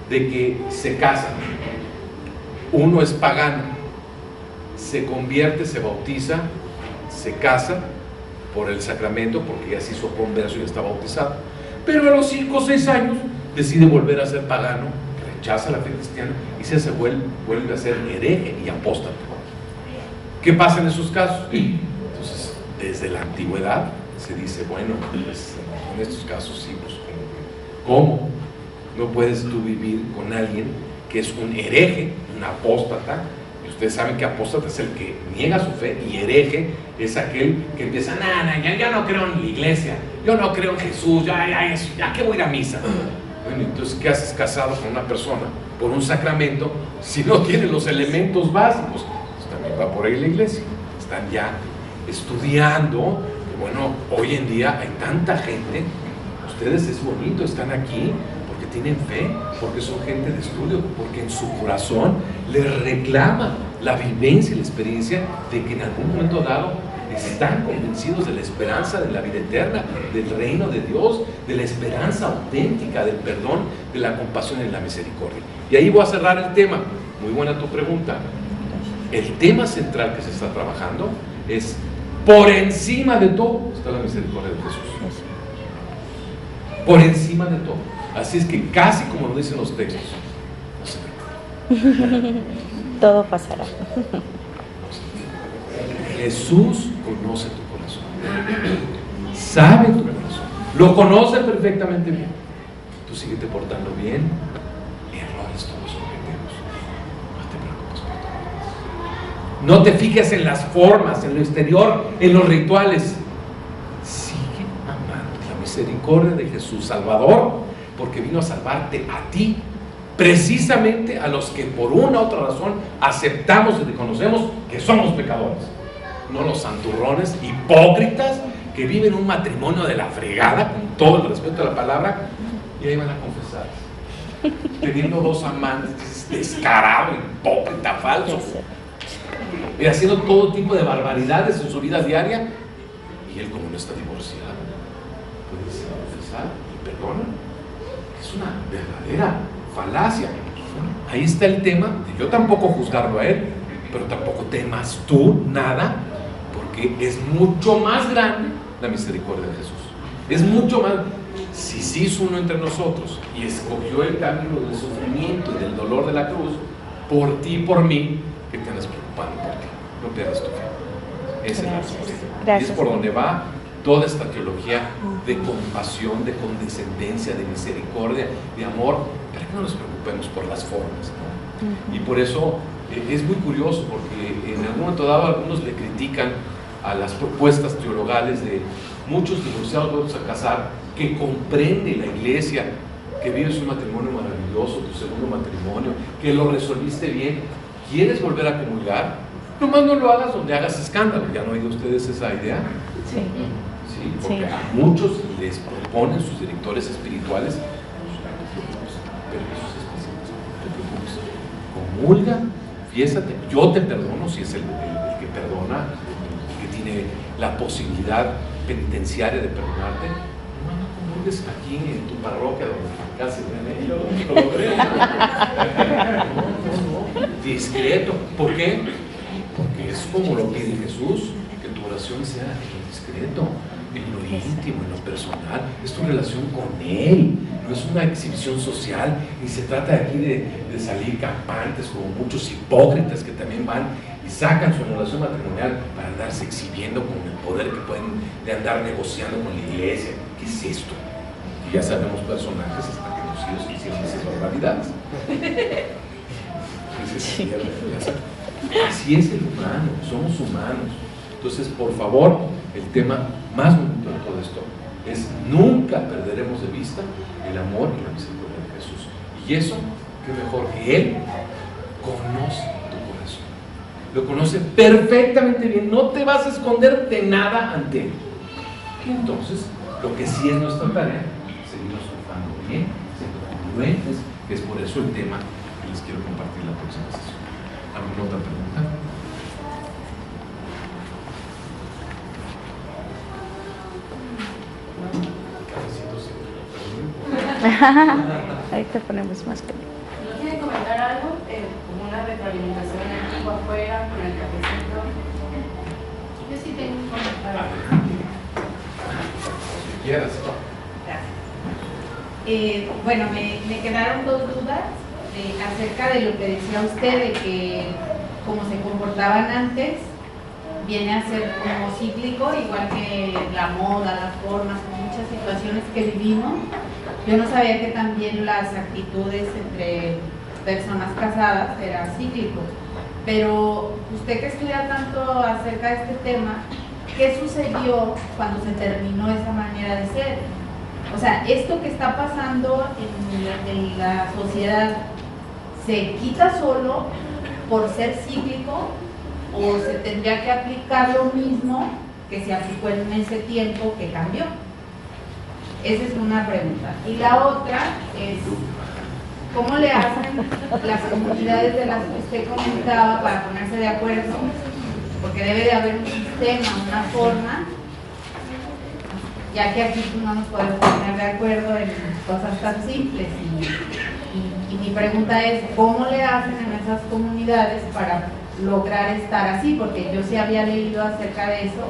de que se casan, uno es pagano, se convierte, se bautiza, se casa por el sacramento, porque ya se hizo converso y está bautizado, pero a los 5 o 6 años decide volver a ser pagano, rechaza la fe cristiana y se vuelve a ser hereje y apóstata. ¿Qué pasa en esos casos? Entonces, desde la antigüedad se dice, bueno, pues, en estos casos sí, pues, ¿cómo? No puedes tú vivir con alguien que es un hereje, un apóstata. Y ustedes saben que apóstata es el que niega su fe, y hereje es aquel que empieza, ya no creo en la iglesia, yo no creo en Jesús, ya que voy a ir a misa. Bueno, entonces, ¿qué haces casado con una persona por un sacramento si no tiene los elementos básicos? Pues también va por ahí la iglesia. Están ya estudiando. Bueno, hoy en día hay tanta gente, ustedes es bonito, están aquí porque tienen fe, porque son gente de estudio, porque en su corazón les reclama la vivencia y la experiencia de que en algún momento dado están convencidos de la esperanza de la vida eterna, del reino de Dios, de la esperanza auténtica, del perdón, de la compasión y la misericordia. Y ahí voy a cerrar el tema. Muy buena tu pregunta. El tema central que se está trabajando es, por encima de todo está la misericordia de Jesús. Por encima de todo. Así es que casi como lo dicen los textos, no se preocupen. Todo pasará. Jesús conoce tu corazón, sabe tu corazón, lo conoce perfectamente bien. Tú síguete portando bien, errores todos cometemos. No te preocupes por tu vida. No te fijes en las formas, en lo exterior, en los rituales. Sigue amando la misericordia de Jesús Salvador, porque vino a salvarte a ti, precisamente a los que por una u otra razón aceptamos y reconocemos que somos pecadores. No los santurrones hipócritas que viven un matrimonio de la fregada, con todo el respeto a la palabra, y ahí van a confesar, teniendo 2 amantes, descarado, hipócrita, falso, y haciendo todo tipo de barbaridades en su vida diaria, y él, como no está divorciado, puede confesar y perdona. Es una verdadera falacia. Ahí está el tema de yo tampoco juzgarlo a él, pero tampoco temas tú nada, porque es mucho más grande la misericordia de Jesús. Es mucho más. Si se hizo uno entre nosotros y escogió el camino del sufrimiento y del dolor de la cruz, por ti y por mí, que te andas preocupando por ti. No pierdas tu fe. Esa es la respuesta. Y es por donde va toda esta teología de compasión, de condescendencia, de misericordia, de amor, para que no nos preocupemos por las formas, ¿no? Y por eso es muy curioso, porque en algún momento dado algunos le critican a las propuestas teologales de muchos divorciados vueltos a casar, que comprende la iglesia, que vives un matrimonio maravilloso, tu segundo matrimonio, que lo resolviste bien. ¿Quieres volver a comulgar? Nomás no lo hagas donde hagas escándalo. ¿Ya no han oído ustedes esa idea? Sí. Sí, porque Sí. a muchos les proponen sus directores espirituales, pero esos especiales, no te preocupes, comulga, fiéstate, yo te perdono si es el que perdona, el que tiene la posibilidad penitenciaria de perdonarte. No comulgues aquí en tu parroquia donde casi yo no lo creo. No. Discreto. ¿Por qué? Porque es como lo pide Jesús, que tu oración sea en lo discreto, en lo íntimo, en lo personal. Es tu relación con Él, no es una exhibición social, ni se trata aquí de salir campantes como muchos hipócritas que también van y sacan su relación matrimonial para andarse exhibiendo con el poder que pueden de andar negociando con la iglesia. ¿Qué es esto? Y ya sabemos personajes hasta que los hijos hicieron esas barbaridades. Así es el humano, somos humanos. Entonces, por favor, el tema más bonito de todo esto es nunca perderemos de vista el amor y la misericordia de Jesús. Y eso, qué mejor que Él conoce tu corazón. Lo conoce perfectamente bien, no te vas a esconder de nada ante Él. Y entonces, lo que sí es nuestra tarea, seguirnos portando bien, siendo congruentes, que es por eso el tema que les quiero compartir la próxima sesión. ¿Alguna otra pregunta? Ahí te ponemos más que. ¿No quieren comentar algo? Como una retroalimentación aquí o afuera, con el cafecito. Yo sí tengo un comentario. Si quieras. Gracias. Bueno, me quedaron dos dudas acerca de lo que decía usted, de que como se comportaban antes, viene a ser como cíclico, igual que la moda, las formas, muchas situaciones que vivimos. Yo no sabía que también las actitudes entre personas casadas eran cíclicos. Pero usted que estudia tanto acerca de este tema, ¿qué sucedió cuando se terminó esa manera de ser? O sea, esto que está pasando en la sociedad, ¿se quita solo por ser cíclico o se tendría que aplicar lo mismo que se aplicó en ese tiempo que cambió? Esa es una pregunta. Y la otra es, ¿cómo le hacen las comunidades de las que usted comentaba para ponerse de acuerdo? Porque debe de haber un sistema, una forma, ya que aquí no nos podemos poner de acuerdo en cosas tan simples. Y mi pregunta es, ¿cómo le hacen en esas comunidades para lograr estar así? Porque yo sí había leído acerca de eso,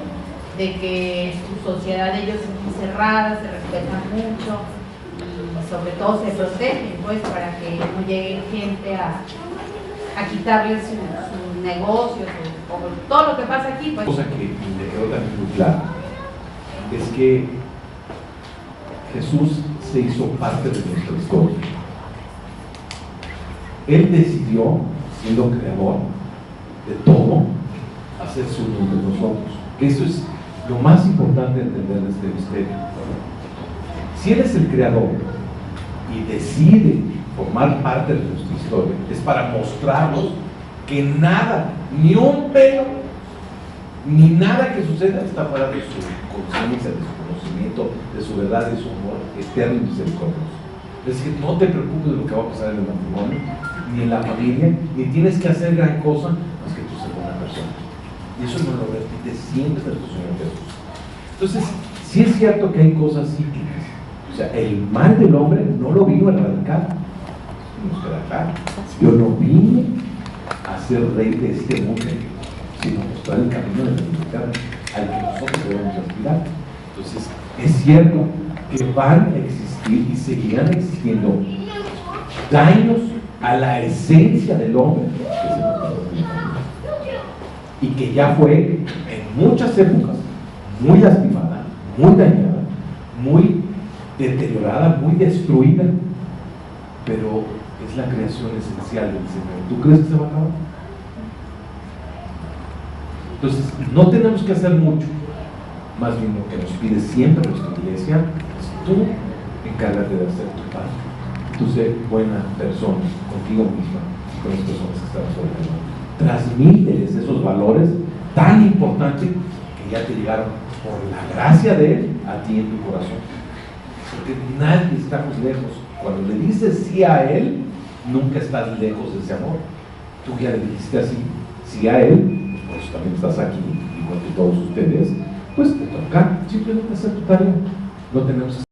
de que su sociedad, ellos son muy cerradas, se respetan mucho y sobre todo se protegen, pues, para que no llegue gente a quitarles sus negocios o todo lo que pasa aquí, pues. Cosa que me quedó también muy clara es que Jesús se hizo parte de nuestra historia. Él decidió, siendo creador de todo, hacerse uno de nosotros. Eso es lo más importante de entender de este misterio. Si Él es el creador y decide formar parte de nuestra historia, es para mostrarnos que nada, ni un pelo, ni nada que suceda está fuera de su conciencia, de su conocimiento, de su verdad, de su amor eterno y misericordioso. Es decir, no te preocupes de lo que va a pasar en el matrimonio, ni en la familia, ni tienes que hacer gran cosa más que tú ser buena persona. Y eso nos lo repite siempre nuestro Señor Jesús. Entonces, sí es cierto que hay cosas cíclicas. O sea, el mal del hombre no lo vino a erradicar. Nos queda claro. Yo no vine a ser rey de este mundo, sino mostrar el camino de la libertad al que nosotros debemos aspirar. Entonces, es cierto que van a existir y seguirán existiendo daños a la esencia del hombre, que es el matrimonio, y que ya fue en muchas épocas muy lastimada, muy dañada, muy deteriorada, muy destruida, pero es la creación esencial del Señor. ¿Tú crees que se va a acabar? Entonces, no tenemos que hacer mucho, más bien lo que nos pide siempre nuestra iglesia es: tú encárgate de hacer tu parte, tú sé buena persona contigo misma y con las personas que están alrededor. Transmíteles esos valores tan importantes que ya te llegaron por la gracia de Él a ti en tu corazón, porque nadie estamos lejos. Cuando le dices sí a Él, nunca estás lejos de ese amor. Tú ya le dijiste así, sí a Él, por eso también estás aquí, igual que todos ustedes. Pues te toca simplemente hacer tu tarea. No tenemos